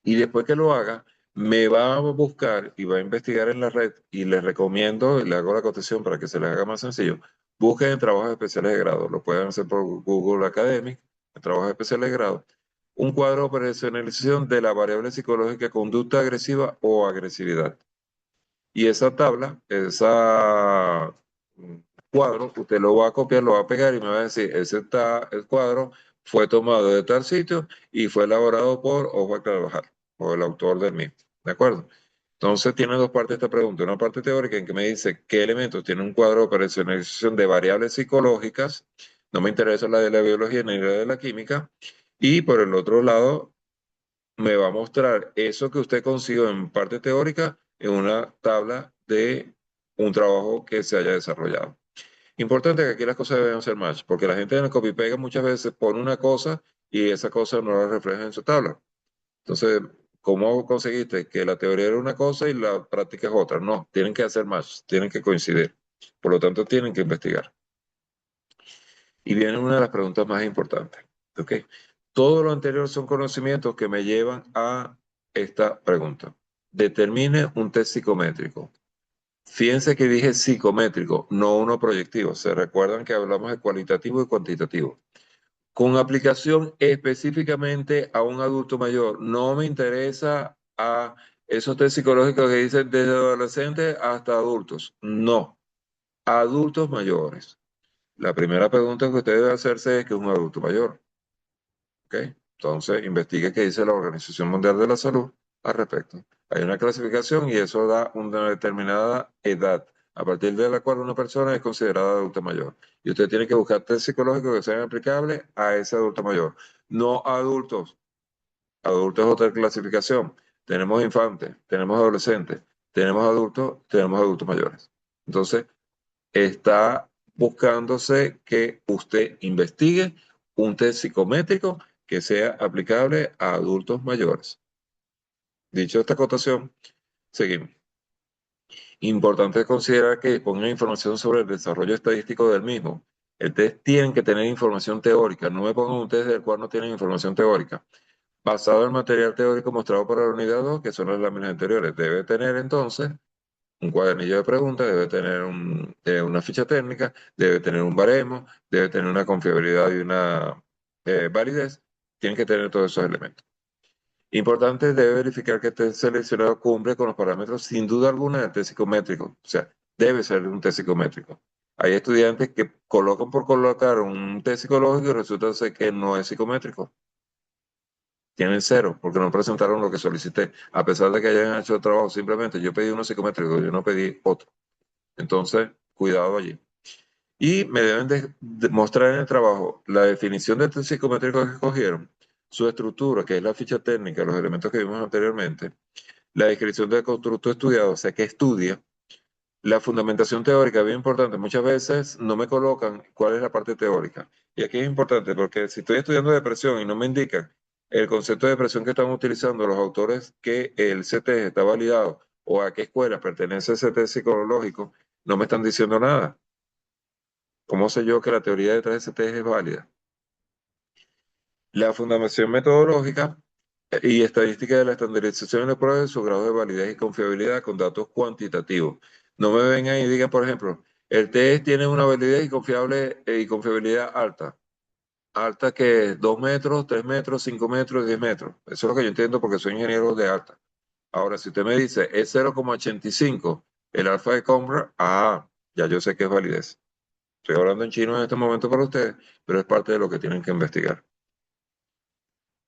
Y después que lo haga, me va a buscar y va a investigar en la red y les recomiendo, le hago la cotización para que se les haga más sencillo. Busquen en trabajos especiales de grado, lo pueden hacer por Google Academic, en trabajos especiales de grado, un cuadro de operacionalización de la variable psicológica conducta agresiva o agresividad. Y esa tabla, mm, cuadro, usted lo va a copiar, lo va a pegar y me va a decir, el cuadro fue tomado de tal sitio y fue elaborado por Oswald Carvajal, o el autor del mismo. ¿De acuerdo? Entonces tiene dos partes esta pregunta. Una parte teórica en que me dice qué elementos tiene un cuadro de operacionalización de variables psicológicas. No me interesa la de la biología ni la de la química. Y por el otro lado, me va a mostrar eso que usted consiguió en parte teórica en una tabla de un trabajo que se haya desarrollado. Importante que aquí las cosas deben ser match, porque la gente en el copy pega muchas veces pone una cosa y esa cosa no la refleja en su tabla. Entonces, ¿cómo conseguiste que la teoría era una cosa y la práctica es otra? No, tienen que hacer match, tienen que coincidir. Por lo tanto, tienen que investigar. Y viene una de las preguntas más importantes. ¿Ok? Todo lo anterior son conocimientos que me llevan a esta pregunta. Determine un test psicométrico. Fíjense que dije psicométrico, no uno proyectivo. Se recuerdan que hablamos de cualitativo y cuantitativo. Con aplicación específicamente a un adulto mayor. No me interesa a esos test psicológicos que dicen desde adolescentes hasta adultos. No, adultos mayores. La primera pregunta que usted debe hacerse es que es un adulto mayor. ¿Ok? Entonces, investigue qué dice la Organización Mundial de la Salud al respecto. Hay una clasificación y eso da una determinada edad, a partir de la cual una persona es considerada adulta mayor. Y usted tiene que buscar test psicológicos que sean aplicables a ese adulto mayor. No adultos. Adultos es otra clasificación. Tenemos infantes, tenemos adolescentes, tenemos adultos mayores. Entonces, está buscándose que usted investigue un test psicométrico que sea aplicable a adultos mayores. Dicho esta acotación, seguimos. Importante considerar que pongan información sobre el desarrollo estadístico del mismo. El test tiene que tener información teórica. No me pongan un test del cual no tienen información teórica. Basado en el material teórico mostrado por la unidad 2, que son las láminas anteriores, debe tener entonces un cuadernillo de preguntas, debe tener una ficha técnica, debe tener un baremo, debe tener una confiabilidad y una validez. Tienen que tener todos esos elementos. Importante, debe verificar que este seleccionado cumple con los parámetros sin duda alguna del test psicométrico. O sea, debe ser un test psicométrico. Hay estudiantes que colocan por colocar un test psicológico y resulta ser que no es psicométrico. Tienen cero porque no presentaron lo que solicité, a pesar de que hayan hecho el trabajo. Simplemente yo pedí uno psicométrico, yo no pedí otro. Entonces, cuidado allí. Y me deben de mostrar en el trabajo la definición de este psicométrico que escogieron, su estructura, que es la ficha técnica, los elementos que vimos anteriormente, la descripción del constructo estudiado, o sea, que estudia, la fundamentación teórica, bien importante. Muchas veces no me colocan cuál es la parte teórica. Y aquí es importante porque si estoy estudiando depresión y no me indican el concepto de depresión que están utilizando los autores, que el CT está validado o a qué escuela pertenece ese CT psicológico, no me están diciendo nada. ¿Cómo sé yo que la teoría detrás de ese test es válida? La fundamentación metodológica y estadística de la estandarización de las pruebas, su grado de validez y confiabilidad con datos cuantitativos. No me vengan y digan, por ejemplo, el test tiene una validez y confiabilidad alta. Alta que es 2 metros, 3 metros, 5 metros, 10 metros. Eso es lo que yo entiendo porque soy ingeniero de alta. Ahora, si usted me dice es 0,85 el alfa de Combra, ya yo sé que es validez. Estoy hablando en chino en este momento para ustedes, pero es parte de lo que tienen que investigar.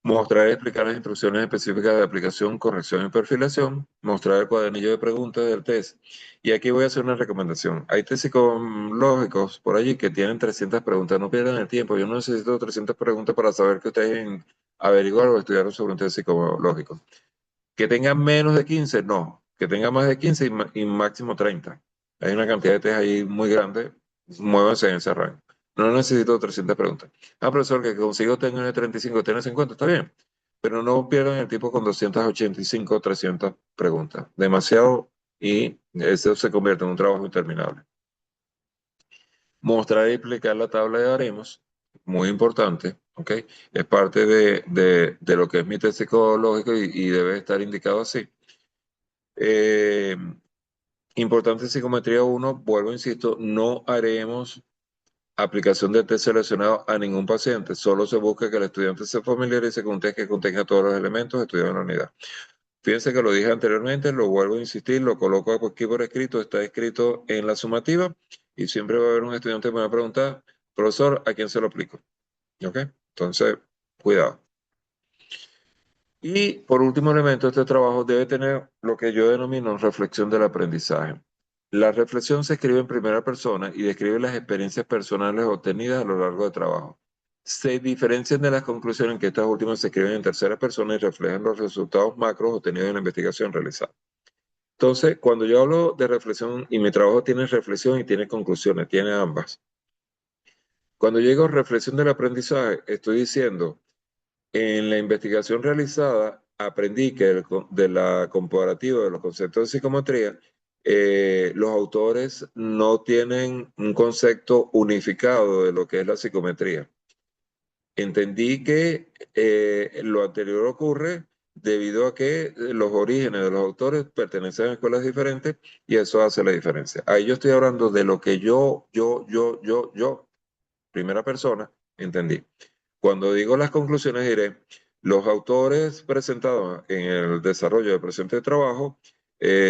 Mostrar y explicar las instrucciones específicas de aplicación, corrección y perfilación. Mostrar el cuadernillo de preguntas del test. Y aquí voy a hacer una recomendación. Hay test psicológicos por allí que tienen 300 preguntas. No pierdan el tiempo. Yo no necesito 300 preguntas para saber que ustedes averiguaron o estudiaron sobre un test psicológico. Que tengan menos de 15, no. Que tengan más de 15 y máximo 30. Hay una cantidad de test ahí muy grande. Muévanse en ese rango. No necesito 300 preguntas. Profesor, que consigo tener 35, tener 50, está bien. Pero no pierdan el tiempo con 285, 300 preguntas. Demasiado y eso se convierte en un trabajo interminable. Mostrar y explicar la tabla de baremos, muy importante, ¿ok? Es parte de lo que es mi test psicológico y debe estar indicado así. Eh, Importante psicometría uno, vuelvo, insisto, no haremos aplicación de test seleccionado a ningún paciente, solo se busca que el estudiante se familiarice con un test que contenga todos los elementos estudiados en la unidad. Fíjense que lo dije anteriormente, lo vuelvo a insistir, lo coloco aquí por escrito, está escrito en la sumativa y siempre va a haber un estudiante que me va a preguntar, profesor, ¿a quién se lo aplico? ¿Ok? Entonces, cuidado. Y por último elemento, este trabajo debe tener lo que yo denomino reflexión del aprendizaje. La reflexión se escribe en primera persona y describe las experiencias personales obtenidas a lo largo del trabajo. Se diferencian de las conclusiones en que estas últimas se escriben en tercera persona y reflejan los resultados macros obtenidos en la investigación realizada. Entonces, cuando yo hablo de reflexión y mi trabajo tiene reflexión y tiene conclusiones, tiene ambas. Cuando llego a reflexión del aprendizaje, estoy diciendo en la investigación realizada, aprendí que de la comparativa de los conceptos de psicometría, los autores no tienen un concepto unificado de lo que es la psicometría. Entendí que lo anterior ocurre debido a que los orígenes de los autores pertenecen a escuelas diferentes y eso hace la diferencia. Ahí yo estoy hablando de lo que yo, primera persona, entendí. Cuando digo las conclusiones diré, los autores presentados en el desarrollo del presente trabajo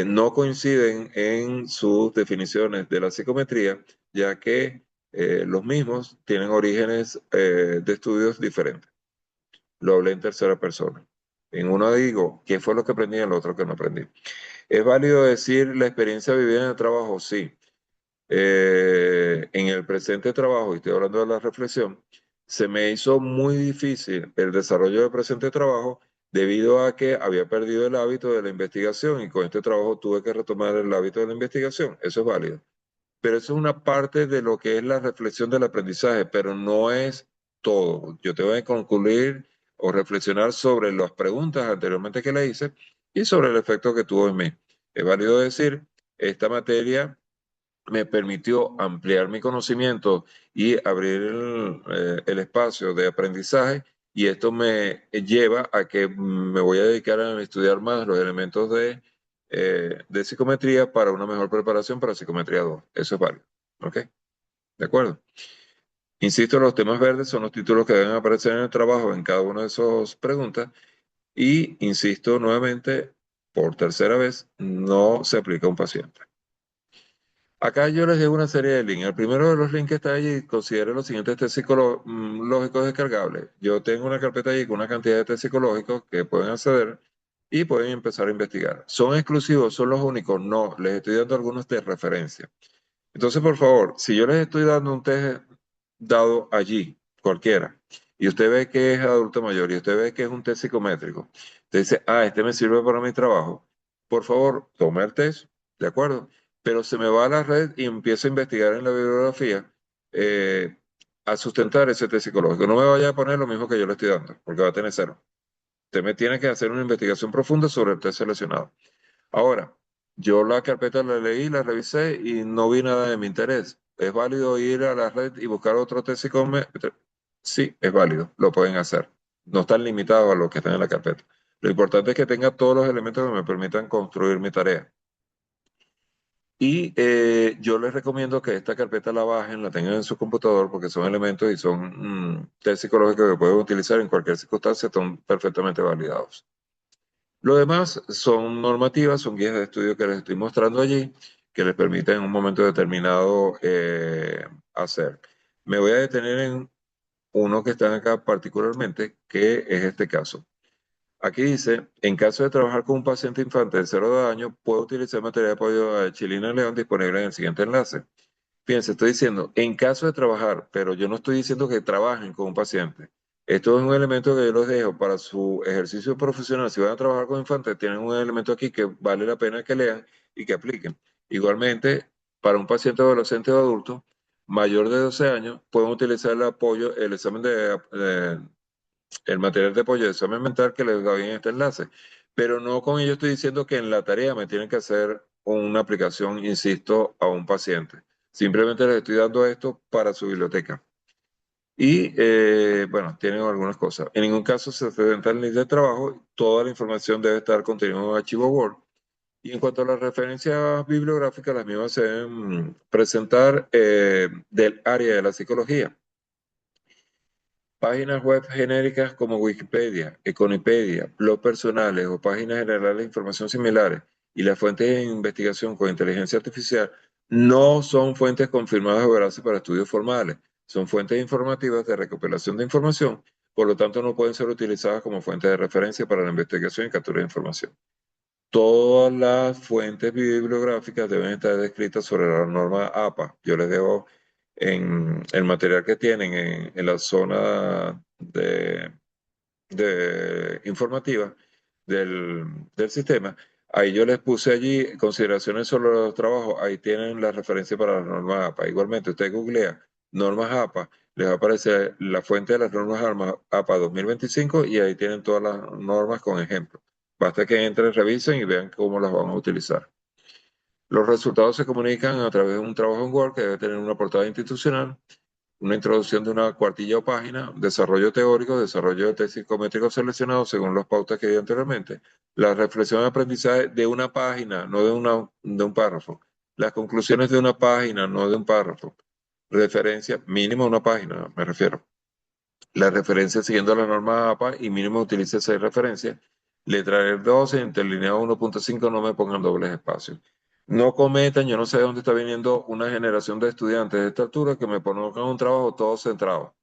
no coinciden en sus definiciones de la psicometría, ya que los mismos tienen orígenes de estudios diferentes. Lo hablé en tercera persona. En uno digo qué fue lo que aprendí, en el otro que no aprendí. ¿Es válido decir la experiencia vivida en el trabajo? Sí. En el presente trabajo, y estoy hablando de la reflexión, se me hizo muy difícil el desarrollo del presente trabajo debido a que había perdido el hábito de la investigación y con este trabajo tuve que retomar el hábito de la investigación. Eso es válido. Pero eso es una parte de lo que es la reflexión del aprendizaje, pero no es todo. Yo tengo que concluir o reflexionar sobre las preguntas anteriormente que le hice y sobre el efecto que tuvo en mí. Es válido decir, esta materia me permitió ampliar mi conocimiento y abrir el espacio de aprendizaje y esto me lleva a que me voy a dedicar a estudiar más los elementos de psicometría para una mejor preparación para psicometría 2. Eso es válido. ¿Ok? ¿De acuerdo? Insisto, los temas verdes son los títulos que deben aparecer en el trabajo en cada una de esas preguntas y insisto nuevamente, por tercera vez, no se aplica a un paciente. Acá yo les dejo una serie de links. El primero de los links que está allí, considere los siguientes test psicológicos descargables. Yo tengo una carpeta allí con una cantidad de test psicológicos que pueden acceder y pueden empezar a investigar. ¿Son exclusivos? ¿Son los únicos? No, les estoy dando algunos de referencia. Entonces, por favor, si yo les estoy dando un test dado allí, cualquiera, y usted ve que es adulto mayor y usted ve que es un test psicométrico, usted dice, este me sirve para mi trabajo, por favor, tome el test, ¿de acuerdo? Pero se me va a la red y empiezo a investigar en la bibliografía a sustentar ese test psicológico. No me vaya a poner lo mismo que yo le estoy dando, porque va a tener cero. Usted me tiene que hacer una investigación profunda sobre el test seleccionado. Ahora, yo la carpeta la leí, la revisé y no vi nada de mi interés. ¿Es válido ir a la red y buscar otro test psicométrico? Sí, es válido, lo pueden hacer. No están limitados a lo que está en la carpeta. Lo importante es que tenga todos los elementos que me permitan construir mi tarea. Y yo les recomiendo que esta carpeta la bajen, la tengan en su computador porque son elementos y son test psicológicos que pueden utilizar en cualquier circunstancia, están perfectamente validados. Lo demás son normativas, son guías de estudio que les estoy mostrando allí, que les permiten en un momento determinado hacer. Me voy a detener en uno que está acá particularmente, que es este caso. Aquí dice, en caso de trabajar con un paciente infante de 0 años, puedo utilizar material de apoyo a Chilina León disponible en el siguiente enlace. Fíjense, estoy diciendo, en caso de trabajar, pero yo no estoy diciendo que trabajen con un paciente. Esto es un elemento que yo los dejo para su ejercicio profesional. Si van a trabajar con infantes, tienen un elemento aquí que vale la pena que lean y que apliquen. Igualmente, para un paciente adolescente o adulto mayor de 12 años, pueden utilizar el apoyo, el examen el material de apoyo de examen mental que les doy en este enlace. Pero no con ello estoy diciendo que en la tarea me tienen que hacer una aplicación, insisto, a un paciente. Simplemente les estoy dando esto para su biblioteca. Y bueno, tienen algunas cosas. En ningún caso se presenta el link de trabajo. Toda la información debe estar contenida en un archivo Word. Y en cuanto a las referencias bibliográficas, las mismas se deben presentar del área de la psicología. Páginas web genéricas como Wikipedia, Econipedia, blogs personales o páginas generales de información similares y las fuentes de investigación con inteligencia artificial no son fuentes confirmadas o veraces para estudios formales, son fuentes informativas de recopilación de información, por lo tanto no pueden ser utilizadas como fuentes de referencia para la investigación y captura de información. Todas las fuentes bibliográficas deben estar descritas sobre la norma APA. Yo les dejo en el material que tienen en la zona de informativa del sistema. Ahí yo les puse allí consideraciones sobre los trabajos. Ahí tienen la referencia para la norma APA. Igualmente, usted googlea normas APA, les va a aparecer la fuente de las normas APA 2025 y ahí tienen todas las normas con ejemplos. Basta que entren, revisen y vean cómo las vamos a utilizar. Los resultados se comunican a través de un trabajo en Word que debe tener una portada institucional, una introducción de una cuartilla o página, desarrollo teórico, desarrollo de test psicométrico seleccionado según las pautas que di anteriormente, la reflexión de aprendizaje de una página, no de un párrafo, las conclusiones de una página, no de un párrafo, referencia, mínimo una página, me refiero. La referencia siguiendo la norma APA y mínimo utilice 6 referencias. Letra 12, interlineado 1.5, no me pongan dobles espacios. No cometan, yo no sé de dónde está viniendo una generación de estudiantes de esta altura que me pongan un trabajo todo centrado. O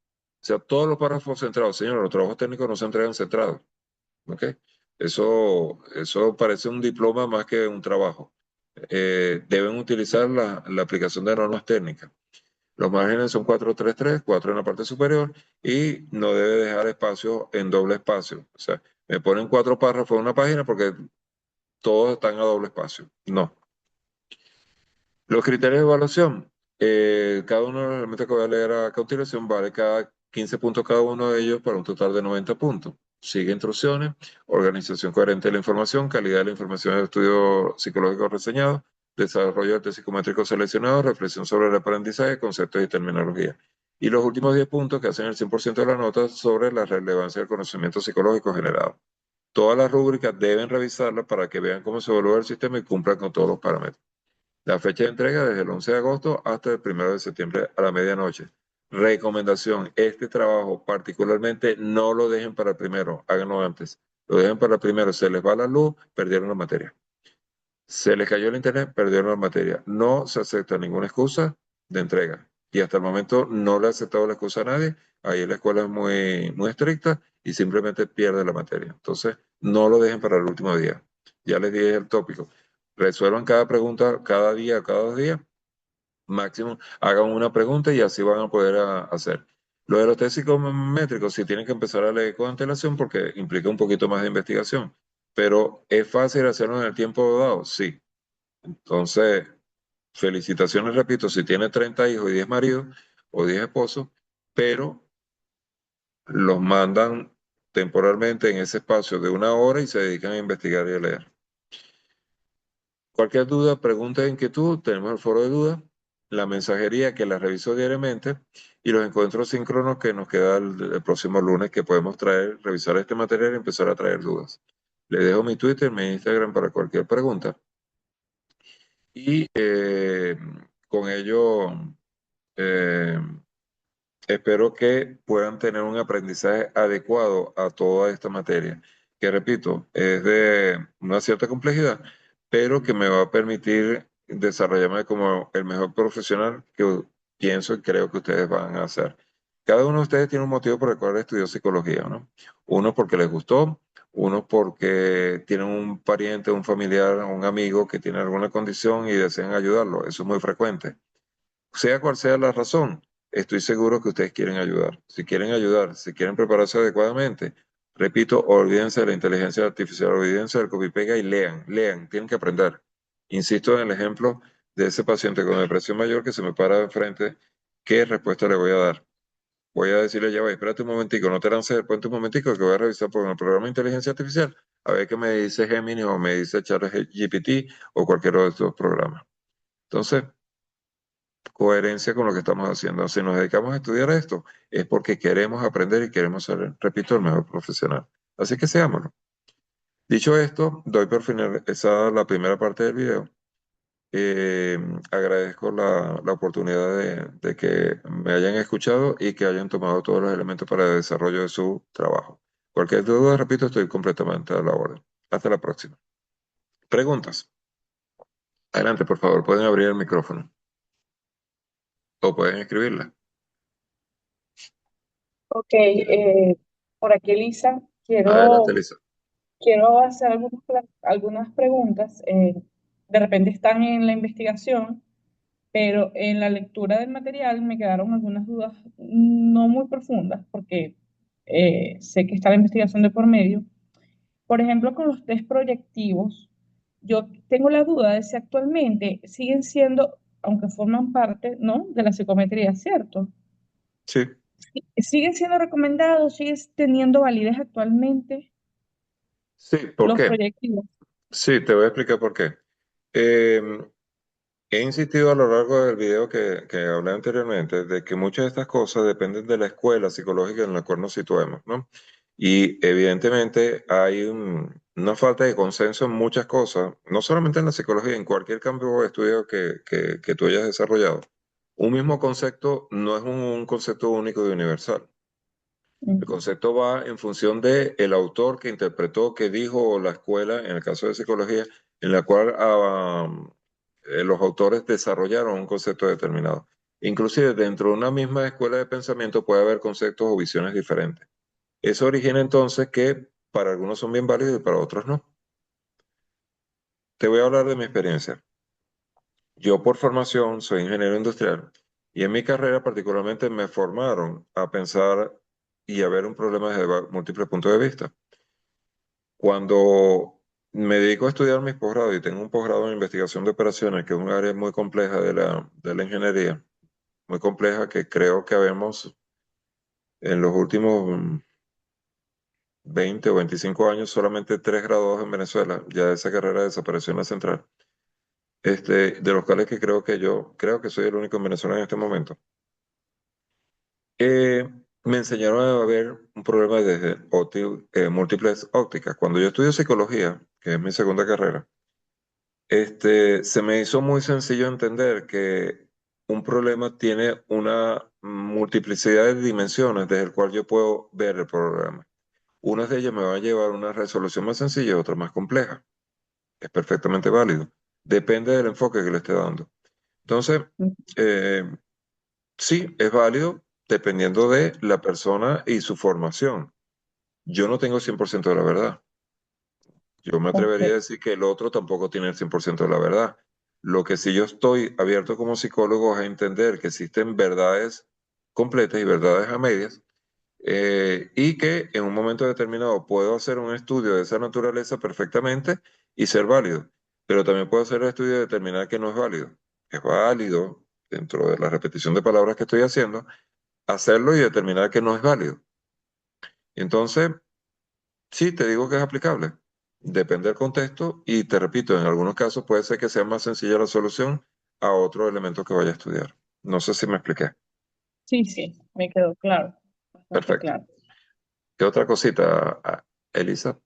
sea, todos los párrafos centrados. Señor, los trabajos técnicos no se entregan centrados. ¿Ok? Eso parece un diploma más que un trabajo. Deben utilizar la aplicación de normas técnicas. Los márgenes son 433, 4 en la parte superior y no debe dejar espacio en doble espacio. O sea, me ponen 4 párrafos en una página porque todos están a doble espacio. No. Los criterios de evaluación. Cada uno de los elementos que voy a leer a continuación vale cada 15 puntos cada uno de ellos para un total de 90 puntos. Sigue instrucciones, organización coherente de la información, calidad de la información del estudio psicológico reseñado, desarrollo del test psicométrico seleccionado, reflexión sobre el aprendizaje, conceptos y terminología. Y los últimos 10 puntos que hacen el 100% de la nota sobre la relevancia del conocimiento psicológico generado. Todas las rúbricas deben revisarlas para que vean cómo se evalúa el sistema y cumplan con todos los parámetros. La fecha de entrega desde el 11 de agosto hasta el 1 de septiembre a la medianoche. Recomendación, este trabajo particularmente no lo dejen para el primero, háganlo antes. Lo dejen para el primero, se les va la luz, perdieron la materia. Se les cayó el internet, perdieron la materia. No se acepta ninguna excusa de entrega. Y hasta el momento no le ha aceptado la excusa a nadie. Ahí la escuela es muy estricta y simplemente pierde la materia. Entonces, no lo dejen para el último día. Ya les dije el tópico. Resuelvan cada pregunta cada día, cada 2 días. Máximo, hagan una pregunta y así van a poder hacer. Lo de los test psicométricos, sí tienen que empezar a leer con antelación porque implica un poquito más de investigación. Pero ¿es fácil hacerlo en el tiempo dado? Sí. Entonces, felicitaciones, repito, si tiene 30 hijos y 10 maridos o 10 esposos, pero los mandan temporalmente en ese espacio de 1 hora y se dedican a investigar y a leer. Cualquier duda, pregunta, inquietud, tenemos el foro de dudas, la mensajería que la reviso diariamente y los encuentros síncronos que nos queda el próximo lunes que podemos traer, revisar este material y empezar a traer dudas. Les dejo mi Twitter, mi Instagram para cualquier pregunta. Y con ello eh, espero que puedan tener un aprendizaje adecuado a toda esta materia, que repito, es de una cierta complejidad, pero que me va a permitir desarrollarme como el mejor profesional que pienso y creo que ustedes van a hacer. Cada uno de ustedes tiene un motivo por el cual estudió psicología, ¿no? Uno porque les gustó, uno porque tienen un pariente, un familiar, un amigo que tiene alguna condición y desean ayudarlo. Eso es muy frecuente. Sea cual sea la razón, estoy seguro que ustedes quieren ayudar. Si quieren ayudar, si quieren prepararse adecuadamente, repito, olvídense de la inteligencia artificial, olvídense del copy-pega y lean, lean, tienen que aprender. Insisto en el ejemplo de ese paciente con depresión mayor que se me para de frente, ¿qué respuesta le voy a dar? Voy a decirle, ya va, espérate un momentico, no te lances, ponte un momentico que voy a revisar por el programa de inteligencia artificial, a ver qué me dice Gemini o me dice ChatGPT o cualquiera de estos programas. Entonces, coherencia con lo que estamos haciendo. Si nos dedicamos a estudiar esto, es porque queremos aprender y queremos ser, repito, el mejor profesional. Así que seámoslo. Dicho esto, doy por finalizada la primera parte del video. Eh, Agradezco la oportunidad de que me hayan escuchado y que hayan tomado todos los elementos para el desarrollo de su trabajo. Cualquier duda, repito, estoy completamente a la orden. Hasta la próxima. Preguntas. Adelante, por favor, pueden abrir el micrófono o pueden escribirla. Ok, por aquí Elisa, Adelante, Lisa. quiero hacer algunas preguntas. De repente están en la investigación, pero en la lectura del material me quedaron algunas dudas no muy profundas, porque sé que está la investigación de por medio. Por ejemplo, con los test proyectivos, yo tengo la duda de si actualmente siguen siendo, aunque forman parte, ¿no?, de la psicometría, ¿cierto? Sí, ¿Siguen siendo recomendados? ¿Siguen teniendo validez actualmente sí, ¿por los qué? proyectivos? Sí, te voy a explicar por qué. Eh, He insistido a lo largo del video que hablé anteriormente de que muchas de estas cosas dependen de la escuela psicológica en la cual nos situemos, ¿no? Y evidentemente hay una falta de consenso en muchas cosas, no solamente en la psicología, en cualquier campo de estudio que tú hayas desarrollado. Un mismo concepto no es un concepto único y universal. El Ujú. concepto va en función de el autor que interpretó, que dijo, o la escuela, en el caso de psicología, en la cual los autores desarrollaron un concepto determinado. Inclusive dentro de una misma escuela de pensamiento puede haber conceptos o visiones diferentes. Eso origina entonces que para algunos son bien válidos y para otros no. Te voy a hablar de mi experiencia. Yo por formación soy ingeniero industrial y en mi carrera particularmente me formaron a pensar y a ver un problema desde múltiples puntos de vista. Cuando me dedico a estudiar mis posgrados y tengo un posgrado en investigación de operaciones, que es un área muy compleja de la ingeniería, muy compleja que creo que habemos en los últimos 20 o 25 años, solamente 3 graduados en Venezuela, ya esa carrera desapareció en la central, de los cuales que yo creo que soy el único en Venezuela en este momento. Eh, Me enseñaron a ver un problema desde múltiples ópticas. Cuando yo estudio psicología, que es mi segunda carrera, se me hizo muy sencillo entender que un problema tiene una multiplicidad de dimensiones desde el cual yo puedo ver el problema. Unas de ellas me van a llevar a una resolución más sencilla y otra más compleja. Es perfectamente válido. Depende del enfoque que le esté dando. Entonces, eh, sí, es válido dependiendo de la persona y su formación. Yo no tengo 100% de la verdad. Yo me Ok, atrevería a decir que el otro tampoco tiene el 100% de la verdad. Lo que sí yo estoy abierto como psicólogo es a entender que existen verdades completas y verdades a medias, y que en un momento determinado puedo hacer un estudio de esa naturaleza perfectamente y ser válido, pero también puedo hacer el estudio y determinar que no es válido. Es válido, dentro de la repetición de palabras que estoy haciendo, hacerlo y determinar que no es válido. Entonces, sí, te digo que es aplicable. Depende del contexto y te repito, en algunos casos puede ser que sea más sencilla la solución a otro elemento que vaya a estudiar. No sé si me expliqué. sí, sí, me quedó claro, bastante Perfecto. claro. ¿Qué otra cosita, Elisa?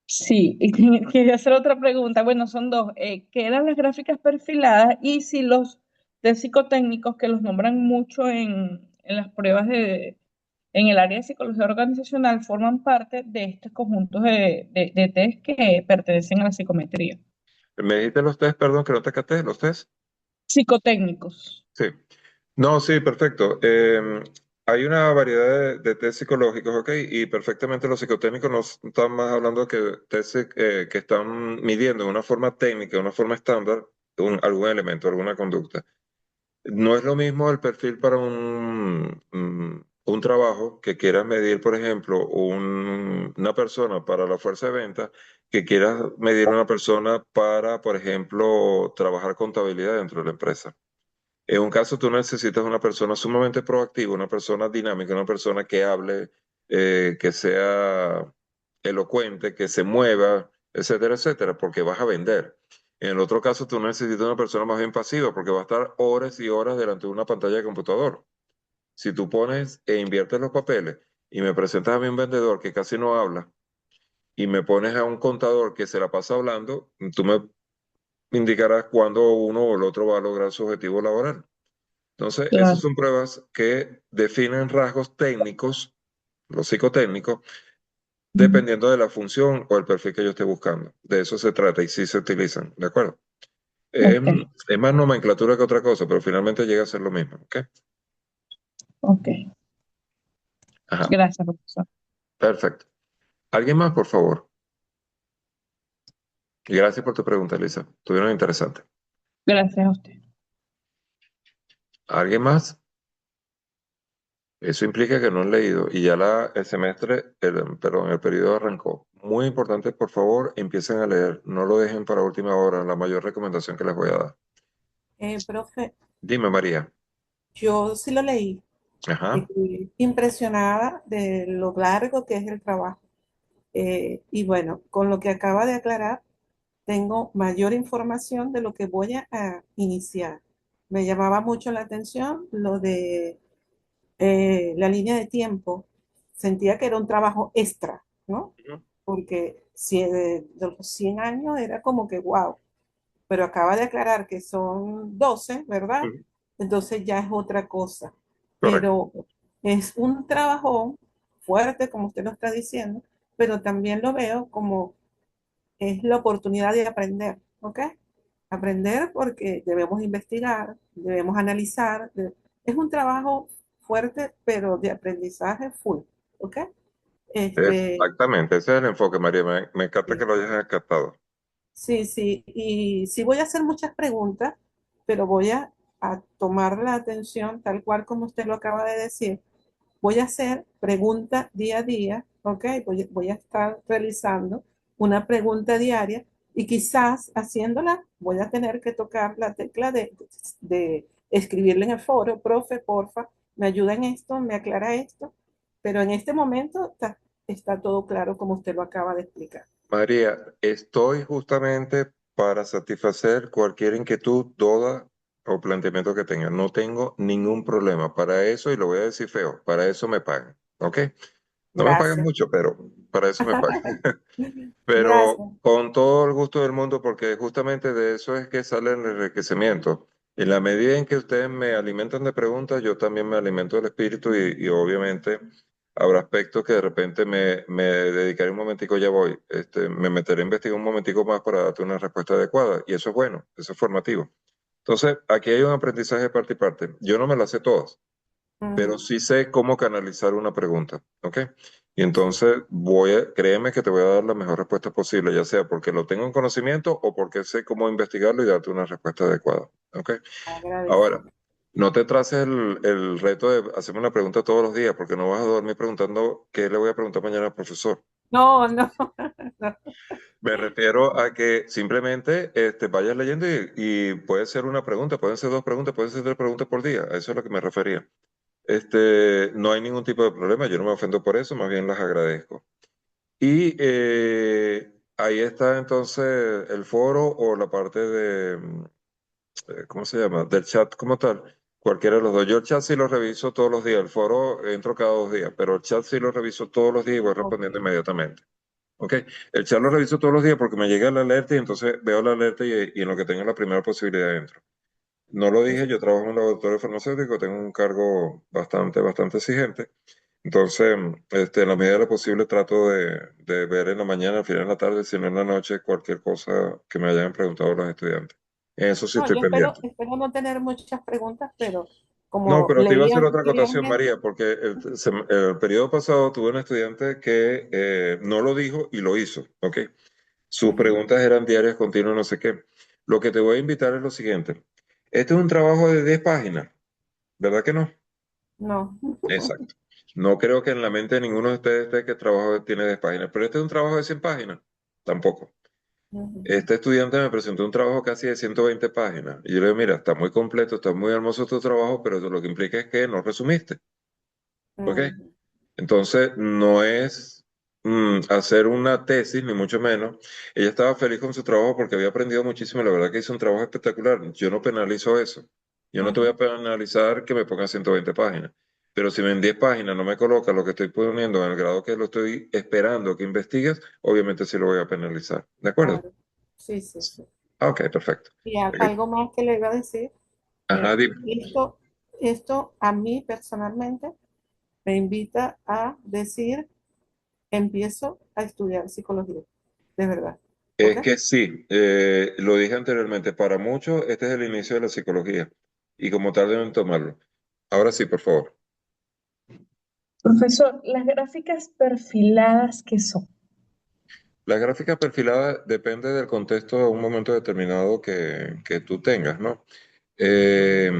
Sí, y quería hacer otra pregunta. Bueno, son dos. ¿Qué eran las gráficas perfiladas? Y si los de psicotécnicos, que los nombran mucho en las pruebas en el área de psicología organizacional, forman parte de estos conjuntos de test que pertenecen a la psicometría. Me dijiste los test, perdón, que no te capté, los test. Psicotécnicos. Sí. No, sí, perfecto. Hay una variedad de test psicológicos, ¿ok? Y perfectamente los psicotécnicos no están más hablando de que test que están midiendo de una forma técnica, de una forma estándar, algún elemento, alguna conducta. No es lo mismo el perfil para un trabajo que quieras medir, por ejemplo, una persona para la fuerza de ventas, que quieras medir una persona para, por ejemplo, trabajar contabilidad dentro de la empresa. En un caso, tú necesitas una persona sumamente proactiva, una persona dinámica, una persona que hable, que sea elocuente, que se mueva, etcétera, etcétera, porque vas a vender. En el otro caso, tú necesitas una persona más bien pasiva porque va a estar horas y horas delante de una pantalla de computador. Si tú pones e inviertes los papeles y me presentas a mí un vendedor que casi no habla y me pones a un contador que se la pasa hablando, tú me indicarás cuándo uno o el otro va a lograr su objetivo laboral. Entonces, esas Claro. son pruebas que definen rasgos técnicos, los psicotécnicos, Ujú. dependiendo de la función o el perfil que yo esté buscando. De eso se trata y sí se utilizan, ¿de acuerdo? Es, Ok, es más nomenclatura que otra cosa, pero finalmente llega a ser lo mismo, ¿ok? ok. Ajá, Gracias, profesor. perfecto. ¿Alguien más, por favor? Y gracias por tu pregunta, Elisa. Tuvieron interesante. Gracias a usted. ¿Alguien más? Eso implica que no han leído y ya el semestre, perdón, el periodo arrancó. Muy importante, por favor, empiecen a leer. No lo dejen para última hora, la mayor recomendación que les voy a dar. Profe, Dime, María. yo sí lo leí, Ajá. impresionada de lo largo que es el trabajo. Y bueno, con lo que acaba de aclarar, tengo mayor información de lo que voy a iniciar. Me llamaba mucho la atención lo de la línea de tiempo. Sentía que era un trabajo extra, ¿no? Ujú, Porque si de los 100 años era como que wow, pero acaba de aclarar que son 12, ¿verdad? ujú. Entonces ya es otra cosa. Correcto. Pero es un trabajo fuerte, como usted lo está diciendo, pero también lo veo como es la oportunidad de aprender, ¿ok? Aprender porque debemos investigar, debemos analizar. Es un trabajo fuerte, pero de aprendizaje full, ¿ok? Este, Exactamente, ese es el enfoque, María. Me encanta que sí. lo hayas captado. Sí, sí, y sí voy a hacer muchas preguntas, pero voy a tomar la atención tal cual como usted lo acaba de decir. Voy a hacer pregunta día a día, ¿ok? Voy a estar realizando una pregunta diaria y quizás haciéndola voy a tener que tocar la tecla de escribirle en el foro, profe, porfa, me ayuda en esto, me aclara esto, pero en este momento está todo claro como usted lo acaba de explicar. María, estoy justamente para satisfacer cualquier inquietud, duda o planteamiento que tengan. No tengo ningún problema. Para eso, y lo voy a decir feo, para eso me pagan. ¿Ok? No me pagan Gracias. mucho, pero para eso me pagan. Pero Gracias. con todo el gusto del mundo, porque justamente de eso es que sale el enriquecimiento. En la medida en que ustedes me alimentan de preguntas, yo también me alimento del espíritu y obviamente habrá aspectos que de repente me dedicaré un momentico, ya voy, me meteré a investigar un momentico más para darte una respuesta adecuada. Y eso es bueno, eso es formativo. Entonces, aquí hay un aprendizaje de parte y parte. Yo no me las sé todas, pero Ujú. sí sé cómo canalizar una pregunta, ¿ok? Y Sí, entonces créeme que te voy a dar la mejor respuesta posible, ya sea porque lo tengo en conocimiento o porque sé cómo investigarlo y darte una respuesta adecuada, ¿ok? Ahora, agradecido. no te traces el reto de hacerme una pregunta todos los días, porque no vas a dormir preguntando qué le voy a preguntar mañana al profesor. No, no, no. Me refiero a que simplemente vayas leyendo y puede ser una pregunta, pueden ser dos preguntas, pueden ser tres preguntas por día, a eso es a lo que me refería. No hay ningún tipo de problema, yo no me ofendo por eso, más bien las agradezco. Y ahí está entonces el foro o la parte ¿cómo se llama? Del chat como tal. Cualquiera de los dos. Yo el chat sí lo reviso todos los días, el foro entro cada 2 días, pero el chat sí lo reviso todos los días y voy Ok, respondiendo inmediatamente. ¿Ok? El chat lo reviso todos los días porque me llega la alerta y entonces veo la alerta y en lo que tengo la primera posibilidad entro. No lo dije, yo trabajo en un laboratorio farmacéutico, tengo un cargo bastante exigente. Entonces, en la medida de lo posible trato de ver en la mañana, al final de la tarde, si no en la noche, cualquier cosa que me hayan preguntado los estudiantes. En eso sí no, estoy yo pendiente. espero no tener muchas preguntas, pero No, como pero te iba a leí hacer otra acotación, anteriormente, María, porque el periodo pasado tuve un estudiante que no lo dijo y lo hizo, ¿ok? Sus ujú, preguntas eran diarias, continuas, no sé qué. Lo que te voy a invitar es lo siguiente. Este es un trabajo de 10 páginas, ¿verdad que no? no. Exacto. No creo que en la mente de ninguno de ustedes esté que el trabajo tiene 10 páginas, pero este es un trabajo de 100 páginas. Tampoco. Ujú, Este estudiante me presentó un trabajo casi de 120 páginas. Y yo le digo, mira, está muy completo, está muy hermoso tu trabajo, pero eso lo que implica es que no resumiste. ¿Ok? ujú. Entonces, no es hacer una tesis, ni mucho menos. Ella estaba feliz con su trabajo porque había aprendido muchísimo. La verdad que hizo un trabajo espectacular. Yo no penalizo eso. Yo no te voy a penalizar que me pongas 120 páginas. Pero si en 10 páginas no me coloca lo que estoy poniendo en el grado que lo estoy esperando que investigues, obviamente sí lo voy a penalizar. ¿De acuerdo? Claro. Sí, sí, sí. Ah, ok, perfecto. Y algo más que le iba a decir, Ajá, dime. esto a mí personalmente me invita a decir, empiezo a estudiar psicología, de verdad. ¿Ok? Es que sí, lo dije anteriormente, para muchos este es el inicio de la psicología y como tal deben tomarlo. Ahora sí, por favor. Profesor, las gráficas perfiladas, ¿qué son? La gráfica perfilada depende del contexto de un momento determinado que tú tengas, ¿no? Eh,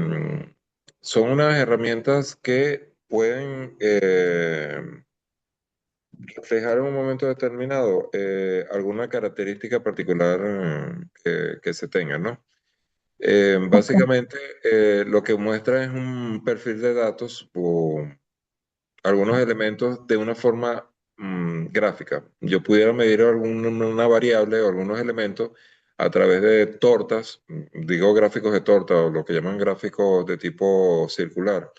Son unas herramientas que pueden reflejar en un momento determinado alguna característica particular que se tenga, ¿no? Ok, Básicamente, lo que muestra es un perfil de datos o algunos elementos de una forma gráfica. Yo pudiera medir una variable o algunos elementos a través de tortas, digo gráficos de torta o lo que llaman gráficos de tipo circular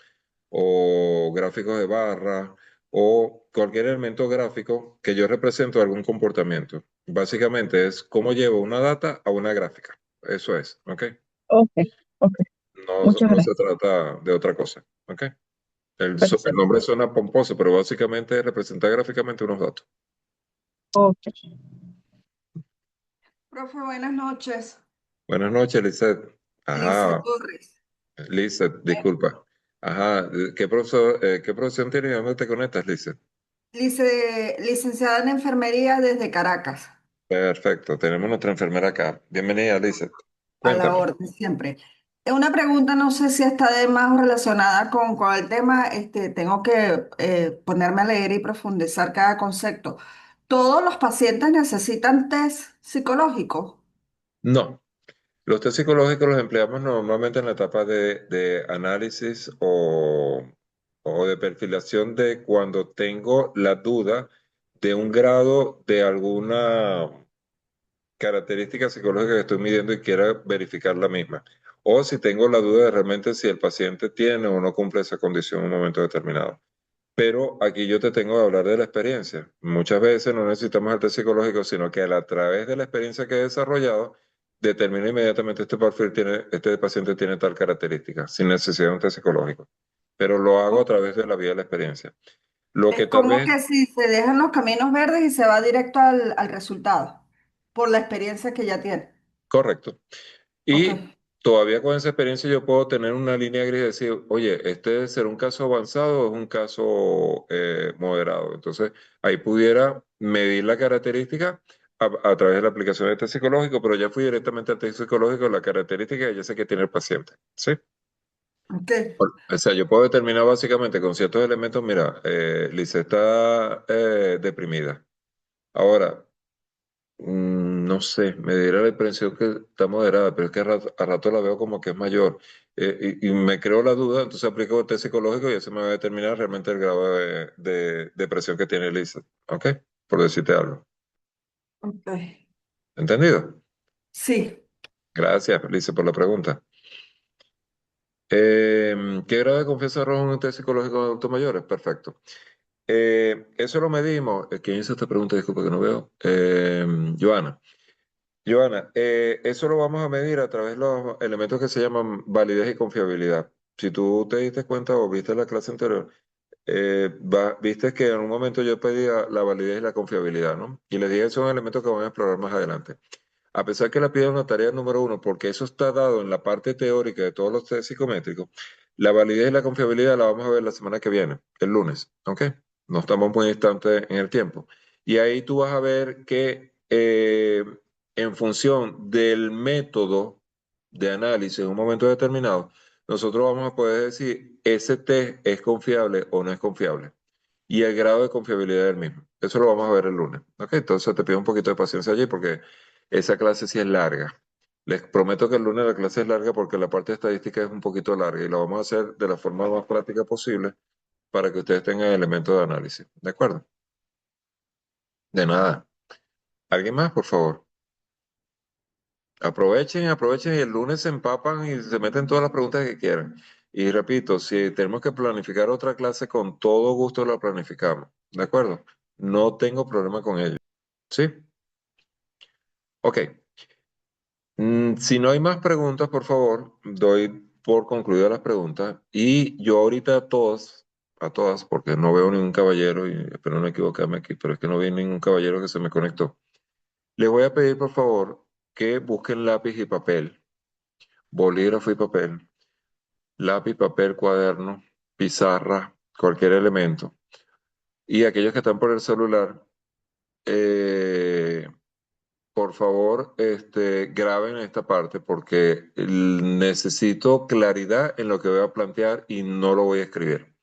o gráficos de barra o cualquier elemento gráfico que yo represento algún comportamiento. Básicamente es cómo llevo una data a una gráfica. Eso es, ¿ok? ok, ok. No, Muchas no se gracias. trata de otra cosa, ¿ok? El Perfecto. nombre suena pomposo, pero básicamente representa gráficamente unos datos. Ok. Profe, buenas noches. Buenas noches, Lizeth. Alicia Ajá, Torres. Lizeth, Eh, disculpa. Ajá, qué profesión tienes y dónde te conectas, Lizeth? Licenciada en enfermería desde Caracas, Perfecto, tenemos nuestra enfermera acá. Bienvenida, Lizeth. a la Cuéntame. orden siempre. Una pregunta, no sé si está de más relacionada con el tema, tengo que ponerme a leer y profundizar cada concepto. ¿Todos los pacientes necesitan test psicológico? No, los test psicológicos los empleamos normalmente en la etapa de análisis o de perfilación de cuando tengo la duda de un grado de alguna características psicológicas que estoy midiendo y quiera verificar la misma. O si tengo la duda de realmente si el paciente tiene o no cumple esa condición en un momento determinado. Pero aquí yo te tengo que hablar de la experiencia. Muchas veces no necesitamos el test psicológico, sino que a través de la experiencia que he desarrollado, determino inmediatamente este paciente tiene tal característica, sin necesidad de un test psicológico. Pero lo hago a través de la vía de la experiencia. Lo que Es tal como vez, que si se dejan los caminos verdes y se va directo al resultado, por la experiencia que ya tiene. correcto. Ok. Y todavía con esa experiencia yo puedo tener una línea gris y decir, oye, este debe ser un caso avanzado o es un caso moderado. Entonces, ahí pudiera medir la característica a través de la aplicación de test psicológico, pero ya fui directamente al test psicológico, la característica ya sé que tiene el paciente. ¿Sí? Ok. O sea, yo puedo determinar básicamente con ciertos elementos, mira, Lisa está deprimida. Ahora, no sé, me diera la impresión que está moderada, pero es que a rato la veo como que es mayor. Y me creo la duda, entonces aplico el test psicológico y eso me va a determinar realmente el grado de depresión que tiene Lisa. ¿Ok? Por decirte algo. Ok. ¿Entendido? Sí. Gracias, Lisa, por la pregunta. ¿Qué grado de confianza arroja un test psicológico de adultos mayores? Perfecto. Eso lo medimos. ¿Quién hizo esta pregunta? Disculpa que no veo. Joana. Joana, eso lo vamos a medir a través de los elementos que se llaman validez y confiabilidad. Si tú te diste cuenta o viste la clase anterior, viste que en un momento yo pedía la validez y la confiabilidad, ¿no? Y les dije que son elementos que vamos a explorar más adelante. A pesar que la piden una tarea número uno, porque eso está dado en la parte teórica de todos los test psicométricos, la validez y la confiabilidad la vamos a ver la semana que viene, el lunes, ¿ok? No estamos muy distantes en el tiempo. Y ahí tú vas a ver que en función del método de análisis en un momento determinado, nosotros vamos a poder decir ese test es confiable o no es confiable y el grado de confiabilidad del mismo. Eso lo vamos a ver el lunes. ¿Ok? Entonces te pido un poquito de paciencia allí porque esa clase sí es larga. Les prometo que el lunes la clase es larga porque la parte estadística es un poquito larga y la vamos a hacer de la forma más práctica posible para que ustedes tengan elementos de análisis. ¿De acuerdo? De nada. ¿Alguien más, por favor? Aprovechen y el lunes se empapan y se meten todas las preguntas que quieran. Y repito, si tenemos que planificar otra clase, con todo gusto la planificamos. ¿De acuerdo? No tengo problema con ello. ¿Sí? Ok. Si no hay más preguntas, por favor, doy por concluidas las preguntas. Y yo ahorita a todas, porque no veo ningún caballero, y espero no equivocarme aquí, pero es que no vi ningún caballero que se me conectó. Les voy a pedir, por favor, que busquen lápiz y papel, bolígrafo y papel, lápiz, papel, cuaderno, pizarra, cualquier elemento. Y aquellos que están por el celular, por favor, graben esta parte porque necesito claridad en lo que voy a plantear y no lo voy a escribir.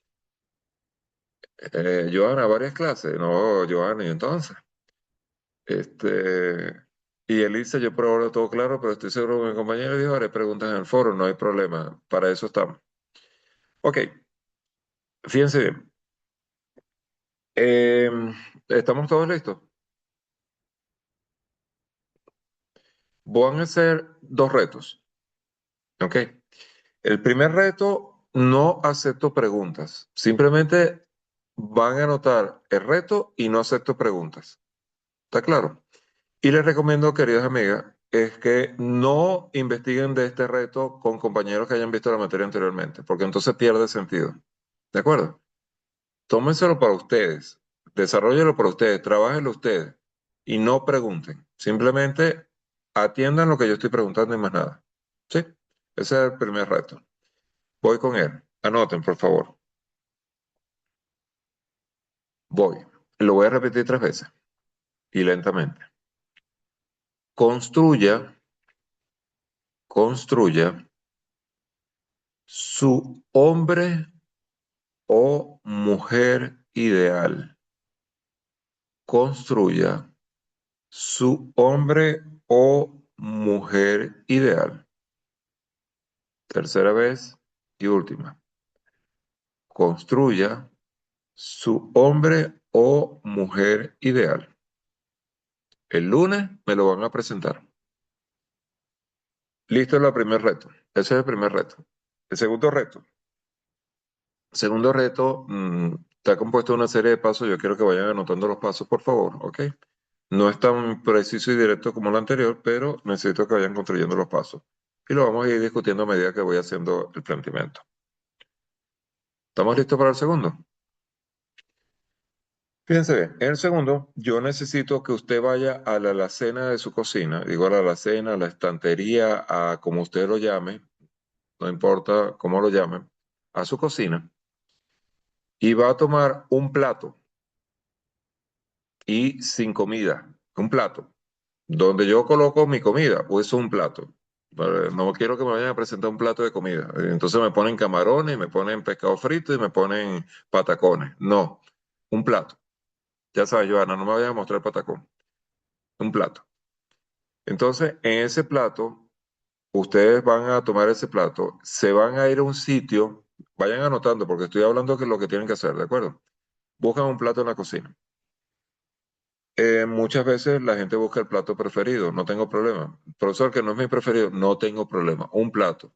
Johanna, varias clases. No, Johanna, y entonces. Este, y Elisa, yo por ahora todo claro, pero estoy seguro que mi compañero dijo, haré preguntas en el foro, no hay problema. Para eso estamos. Ok, fíjense bien. ¿Estamos todos listos? Van a hacer dos retos. Ok. El primer reto, no acepto preguntas. Simplemente van a anotar el reto y no acepto preguntas. ¿Está claro? Y les recomiendo, queridas amigas, es que no investiguen de este reto con compañeros que hayan visto la materia anteriormente, porque entonces pierde sentido. ¿De acuerdo? Tómenselo para ustedes, desarrollenlo para ustedes, trabajenlo ustedes y no pregunten. Simplemente atiendan lo que yo estoy preguntando y más nada. ¿Sí? Ese es el primer reto. Voy con él. Anoten, por favor. Voy. Lo voy a repetir 3 veces y lentamente. Construya, construya su hombre o mujer ideal. Construya su hombre o mujer ideal. Tercera vez y última. Construya su hombre o mujer ideal. El lunes me lo van a presentar. Listo el primer reto. Ese es el primer reto. El segundo reto. Segundo reto, está compuesto de una serie de pasos. Yo quiero que vayan anotando los pasos, por favor, ¿ok? No es tan preciso y directo como el anterior, pero necesito que vayan construyendo los pasos. Y lo vamos a ir discutiendo a medida que voy haciendo el planteamiento. ¿Estamos listos para el segundo? Fíjense bien, en el segundo, yo necesito que usted vaya a la alacena de su cocina, digo a la alacena, a la estantería, a como usted lo llame, no importa cómo lo llame, a su cocina, y va a tomar un plato y sin comida, un plato, donde yo coloco mi comida, pues un plato. No quiero que me vayan a presentar un plato de comida. Entonces me ponen camarones, me ponen pescado frito y me ponen patacones. No, un plato. Ya sabes, Joana, no me vayas a mostrar patacón. Un plato. Entonces, en ese plato, ustedes van a tomar ese plato, se van a ir a un sitio, vayan anotando, porque estoy hablando de lo que tienen que hacer, ¿de acuerdo? Buscan un plato en la cocina. Muchas veces la gente busca el plato preferido, no tengo problema. Profesor, que no es mi preferido, no tengo problema. Un plato.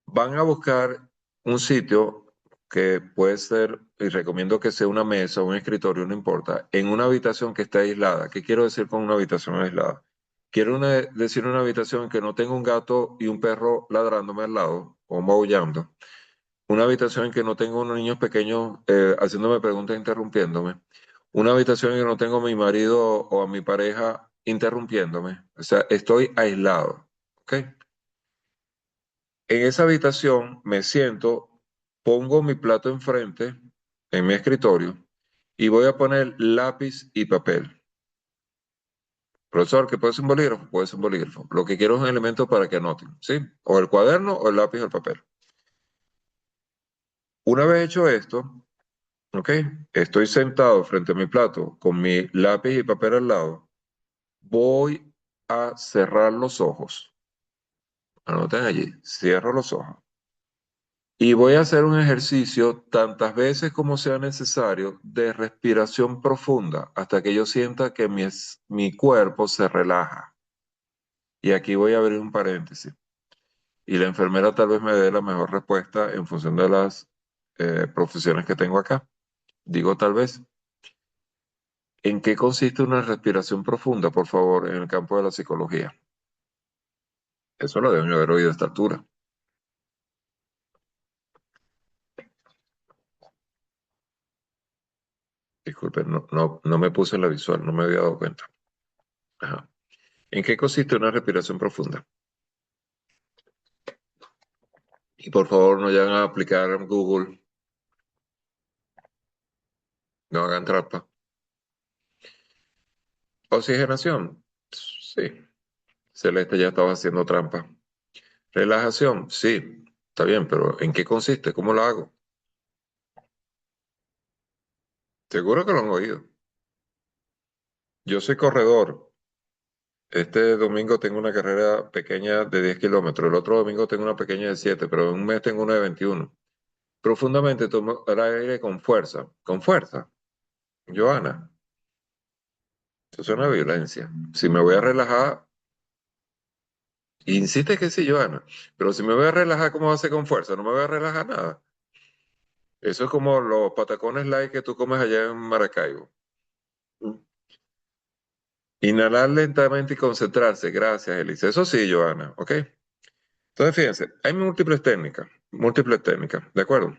Van a buscar un sitio que puede ser, y recomiendo que sea una mesa o un escritorio, no importa, en una habitación que esté aislada. ¿Qué quiero decir con una habitación aislada? Quiero decir una habitación que no tenga un gato y un perro ladrándome al lado o maullando. Una habitación en que no tengo unos niños pequeños haciéndome preguntas, interrumpiéndome. Una habitación en que no tengo a mi marido o a mi pareja interrumpiéndome. O sea, estoy aislado. ¿Ok? En esa habitación me siento, pongo mi plato enfrente, en mi escritorio, y voy a poner lápiz y papel. Profesor, ¿qué puede ser un bolígrafo? Puede ser un bolígrafo. Lo que quiero es un elemento para que anoten, ¿sí? O el cuaderno, o el lápiz o el papel. Una vez hecho esto, ¿ok? Estoy sentado frente a mi plato con mi lápiz y papel al lado. Voy a cerrar los ojos. Anoten allí, cierro los ojos. Y voy a hacer un ejercicio tantas veces como sea necesario de respiración profunda hasta que yo sienta que mi cuerpo se relaja. Y aquí voy a abrir un paréntesis. Y la enfermera tal vez me dé la mejor respuesta en función de las profesiones que tengo acá. Digo tal vez. ¿En qué consiste una respiración profunda, por favor, en el campo de la psicología? Eso lo deben haber oído a esta altura. Disculpen, no me puse en la visual, no me había dado cuenta. Ajá. ¿En qué consiste una respiración profunda? Y por favor, no vayan a aplicar Google, no hagan trampa. Oxigenación, sí. Celeste ya estaba haciendo trampa. Relajación, sí. Está bien, pero ¿en qué consiste? ¿Cómo lo hago? Seguro que lo han oído. Yo soy corredor. Este domingo tengo una carrera pequeña de 10 kilómetros. El otro domingo tengo una pequeña de 7, pero en un mes tengo una de 21. Profundamente tomo el aire con fuerza. Con fuerza. Joana, eso es una violencia. Si me voy a relajar, insiste que sí, Joana. Pero si me voy a relajar, ¿cómo va a ser con fuerza? No me voy a relajar nada. Eso es como los patacones light que tú comes allá en Maracaibo. Inhalar lentamente y concentrarse. Gracias, Elisa. Eso sí, Joana, ¿ok? Entonces, fíjense, hay múltiples técnicas, ¿de acuerdo?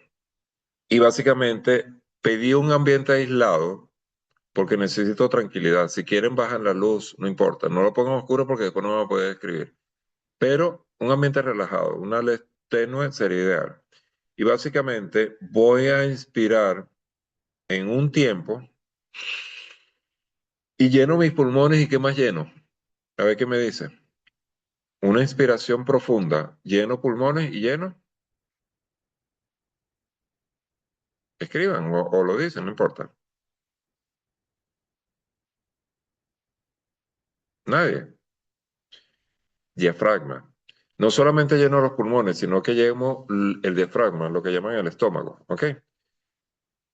Y básicamente pedí un ambiente aislado porque necesito tranquilidad. Si quieren, bajan la luz, no importa. No lo pongan oscuro porque después no me voy a poder escribir. Pero un ambiente relajado, una luz tenue sería ideal. Y básicamente voy a inspirar en un tiempo y lleno mis pulmones. ¿Y qué más lleno? A ver qué me dice. Una inspiración profunda, lleno pulmones y lleno. Escriban o lo dicen, no importa. Nadie. Diafragma. No solamente lleno los pulmones, sino que lleno el diafragma, lo que llaman el estómago, ¿ok?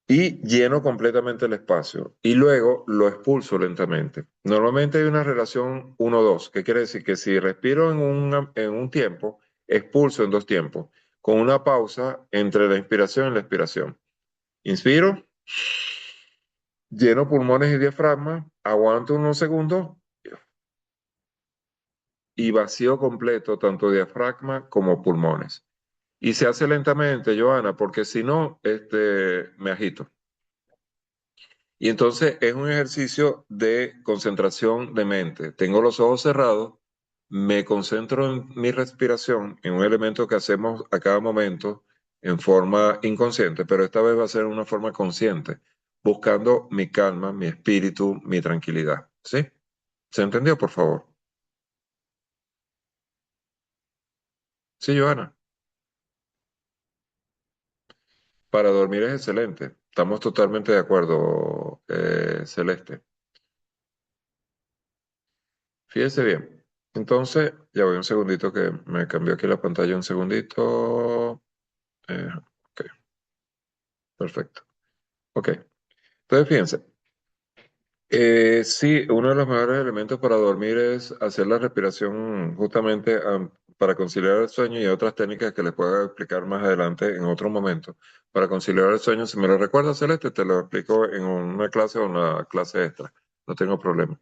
Y lleno completamente el espacio. Y luego lo expulso lentamente. Normalmente hay una relación 1-2, que quiere decir que si respiro en un tiempo, expulso en 2 tiempos, con una pausa entre la inspiración y la expiración. Inspiro, lleno pulmones y diafragma, aguanto unos segundos y vacío completo tanto diafragma como pulmones. Y se hace lentamente, Joana, porque si no, me agito. Y entonces es un ejercicio de concentración de mente. Tengo los ojos cerrados, me concentro en mi respiración, en un elemento que hacemos a cada momento en forma inconsciente, pero esta vez va a ser una forma consciente, buscando mi calma, mi espíritu, mi tranquilidad. ¿Sí? ¿Se entendió, por favor? Sí, Joana. Para dormir es excelente. Estamos totalmente de acuerdo, Celeste. Fíjese bien. Entonces, ya voy un segundito que me cambió aquí la pantalla un segundito. Ok, perfecto. Ok. Entonces, fíjense. Sí, uno de los mejores elementos para dormir es hacer la respiración justamente para conciliar el sueño y otras técnicas que les puedo explicar más adelante en otro momento. Para conciliar el sueño, si me lo recuerdas, Celeste, te lo explico en una clase o una clase extra. No tengo problema.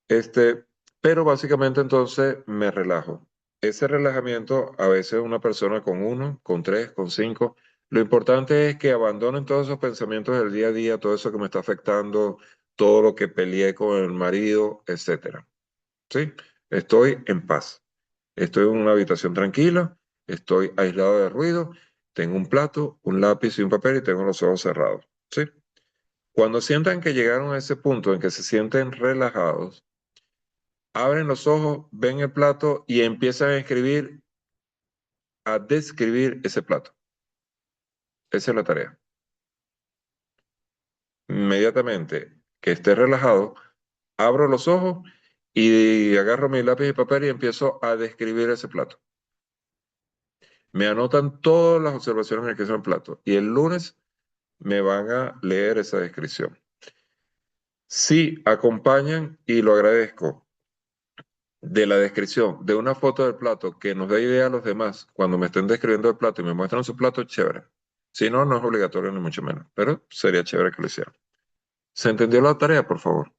Este, pero básicamente entonces me relajo. Ese relajamiento, a veces una persona con 1, con 3, con 5, lo importante es que abandonen todos esos pensamientos del día a día, todo eso que me está afectando, todo lo que peleé con el marido, etcétera. ¿Sí? Estoy en paz. Estoy en una habitación tranquila, estoy aislado de ruido, tengo un plato, un lápiz y un papel y tengo los ojos cerrados. ¿Sí? Cuando sientan que llegaron a ese punto en que se sienten relajados, abren los ojos, ven el plato y empiezan a escribir, a describir ese plato. Esa es la tarea. Inmediatamente que esté relajado, abro los ojos y agarro mi lápiz y papel y empiezo a describir ese plato. Me anotan todas las observaciones en el que hizo el plato y el lunes me van a leer esa descripción. Si acompañan, y lo agradezco, de la descripción de una foto del plato que nos dé idea a los demás cuando me estén describiendo el plato y me muestran su plato, chévere. Si no, no es obligatorio ni mucho menos, pero sería chévere que lo hicieran. ¿Se entendió la tarea, por favor?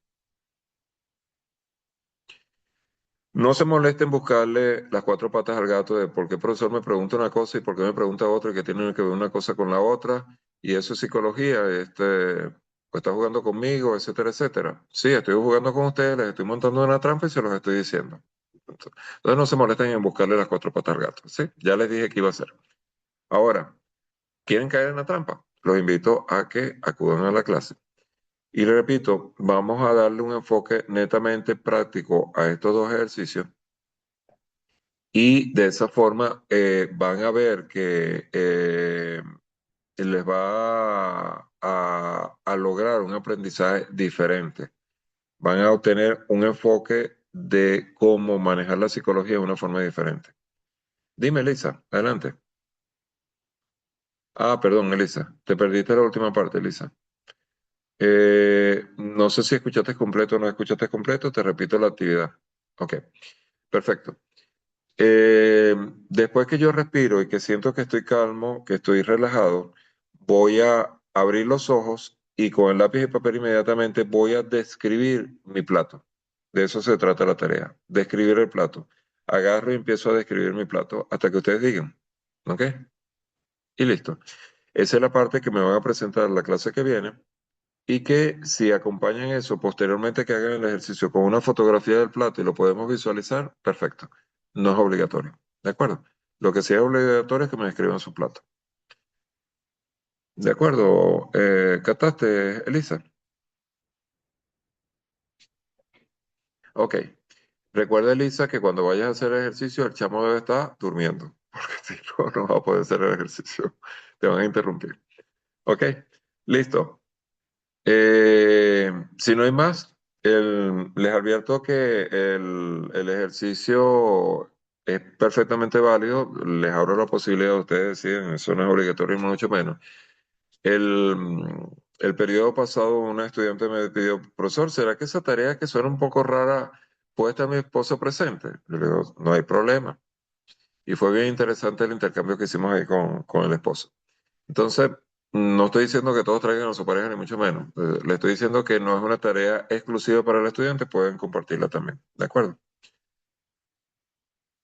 No se molesten en buscarle las cuatro patas al gato de por qué el profesor me pregunta una cosa y por qué me pregunta otra y que tiene que ver una cosa con la otra. Y eso es psicología, pues está jugando conmigo, etcétera, etcétera. Sí, estoy jugando con ustedes, les estoy montando una trampa y se los estoy diciendo. Entonces no se molesten en buscarle las cuatro patas al gato. Sí, ya les dije que iba a hacer. Ahora, ¿quieren caer en la trampa? Los invito a que acudan a la clase. Y le repito, vamos a darle un enfoque netamente práctico a estos dos ejercicios y de esa forma van a ver que les va a lograr un aprendizaje diferente. Van a obtener un enfoque de cómo manejar la psicología de una forma diferente. Dime, Elisa, adelante. Ah, perdón, Elisa, te perdiste la última parte, Elisa. No sé si escuchaste completo o no escuchaste completo, te repito la actividad. Ok, perfecto. Después que yo respiro y que siento que estoy calmo, que estoy relajado, voy a abrir los ojos y con el lápiz y papel inmediatamente voy a describir mi plato. De eso se trata la tarea, describir el plato. Agarro y empiezo a describir mi plato hasta que ustedes digan. ¿Ok? Y listo. Esa es la parte que me van a presentar en la clase que viene y que si acompañan eso posteriormente que hagan el ejercicio con una fotografía del plato y lo podemos visualizar, perfecto. No es obligatorio. ¿De acuerdo? Lo que sí es obligatorio es que me describan su plato. ¿De acuerdo? ¿Captaste, Elisa? Ok. Recuerda, Elisa, que cuando vayas a hacer ejercicio, el chamo debe estar durmiendo, porque si no, no va a poder hacer el ejercicio. Te van a interrumpir. Ok. Listo. Si no hay más, les advierto que el ejercicio es perfectamente válido. Les abro la posibilidad, ustedes deciden, eso no es obligatorio, ni mucho menos. El, el periodo pasado, una estudiante me pidió, profesor, ¿será que esa tarea que suena un poco rara puede estar mi esposo presente? Yo le digo, no hay problema. Y fue bien interesante el intercambio que hicimos ahí con el esposo. Entonces, no estoy diciendo que todos traigan a su pareja, ni mucho menos. Le estoy diciendo que no es una tarea exclusiva para el estudiante, pueden compartirla también. ¿De acuerdo?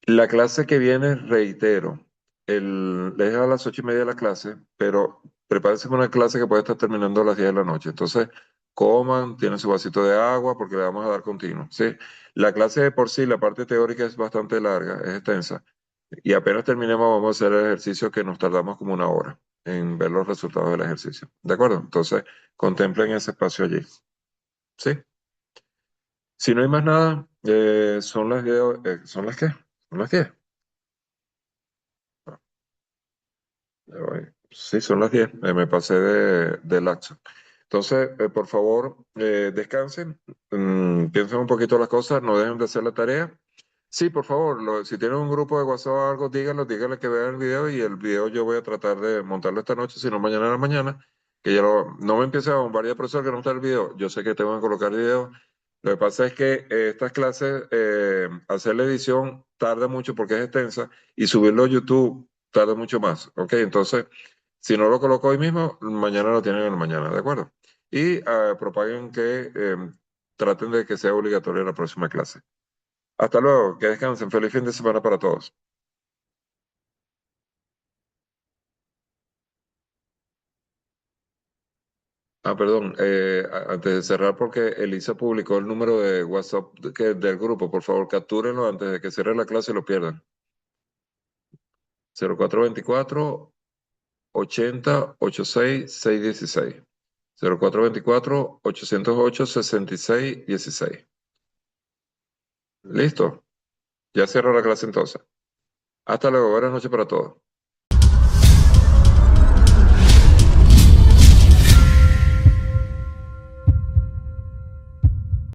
La clase que viene, reitero, les dejo a las 8:30 la clase, pero prepárense para una clase que puede estar terminando a las 10 de la noche. Entonces, coman, tienen su vasito de agua porque le vamos a dar continuo. ¿Sí? La clase de por sí, la parte teórica es bastante larga, es extensa. Y apenas terminemos, vamos a hacer el ejercicio que nos tardamos como una hora en ver los resultados del ejercicio. ¿De acuerdo? Entonces, contemplen ese espacio allí. ¿Sí? Si no hay más nada, son las 10, ¿son las qué? Son las 10. Ya voy. Sí, son las 10. Me pasé de laxo. Entonces, por favor, descansen, piensen un poquito las cosas, no dejen de hacer la tarea. Sí, por favor, si tienen un grupo de WhatsApp o algo, díganle que vean el video y el video yo voy a tratar de montarlo esta noche, si no mañana a la mañana, que ya no me empiece a bombardear, profesor, que no está el video. Yo sé que tengo que colocar video. Lo que pasa es que estas clases, hacer la edición tarda mucho porque es extensa y subirlo a YouTube tarda mucho más, ¿ok? Entonces, si no lo coloco hoy mismo, mañana lo tienen en la mañana, ¿de acuerdo? Y propaguen que traten de que sea obligatoria la próxima clase. Hasta luego, que descansen. Feliz fin de semana para todos. Perdón, antes de cerrar, porque Elisa publicó el número de WhatsApp del grupo, por favor, captúrenlo antes de que cierre la clase y lo pierdan. 0424 80 86 616. 0424 808 66 16. ¿Listo? Ya cierro la clase entonces. Hasta luego, buenas noches para todos.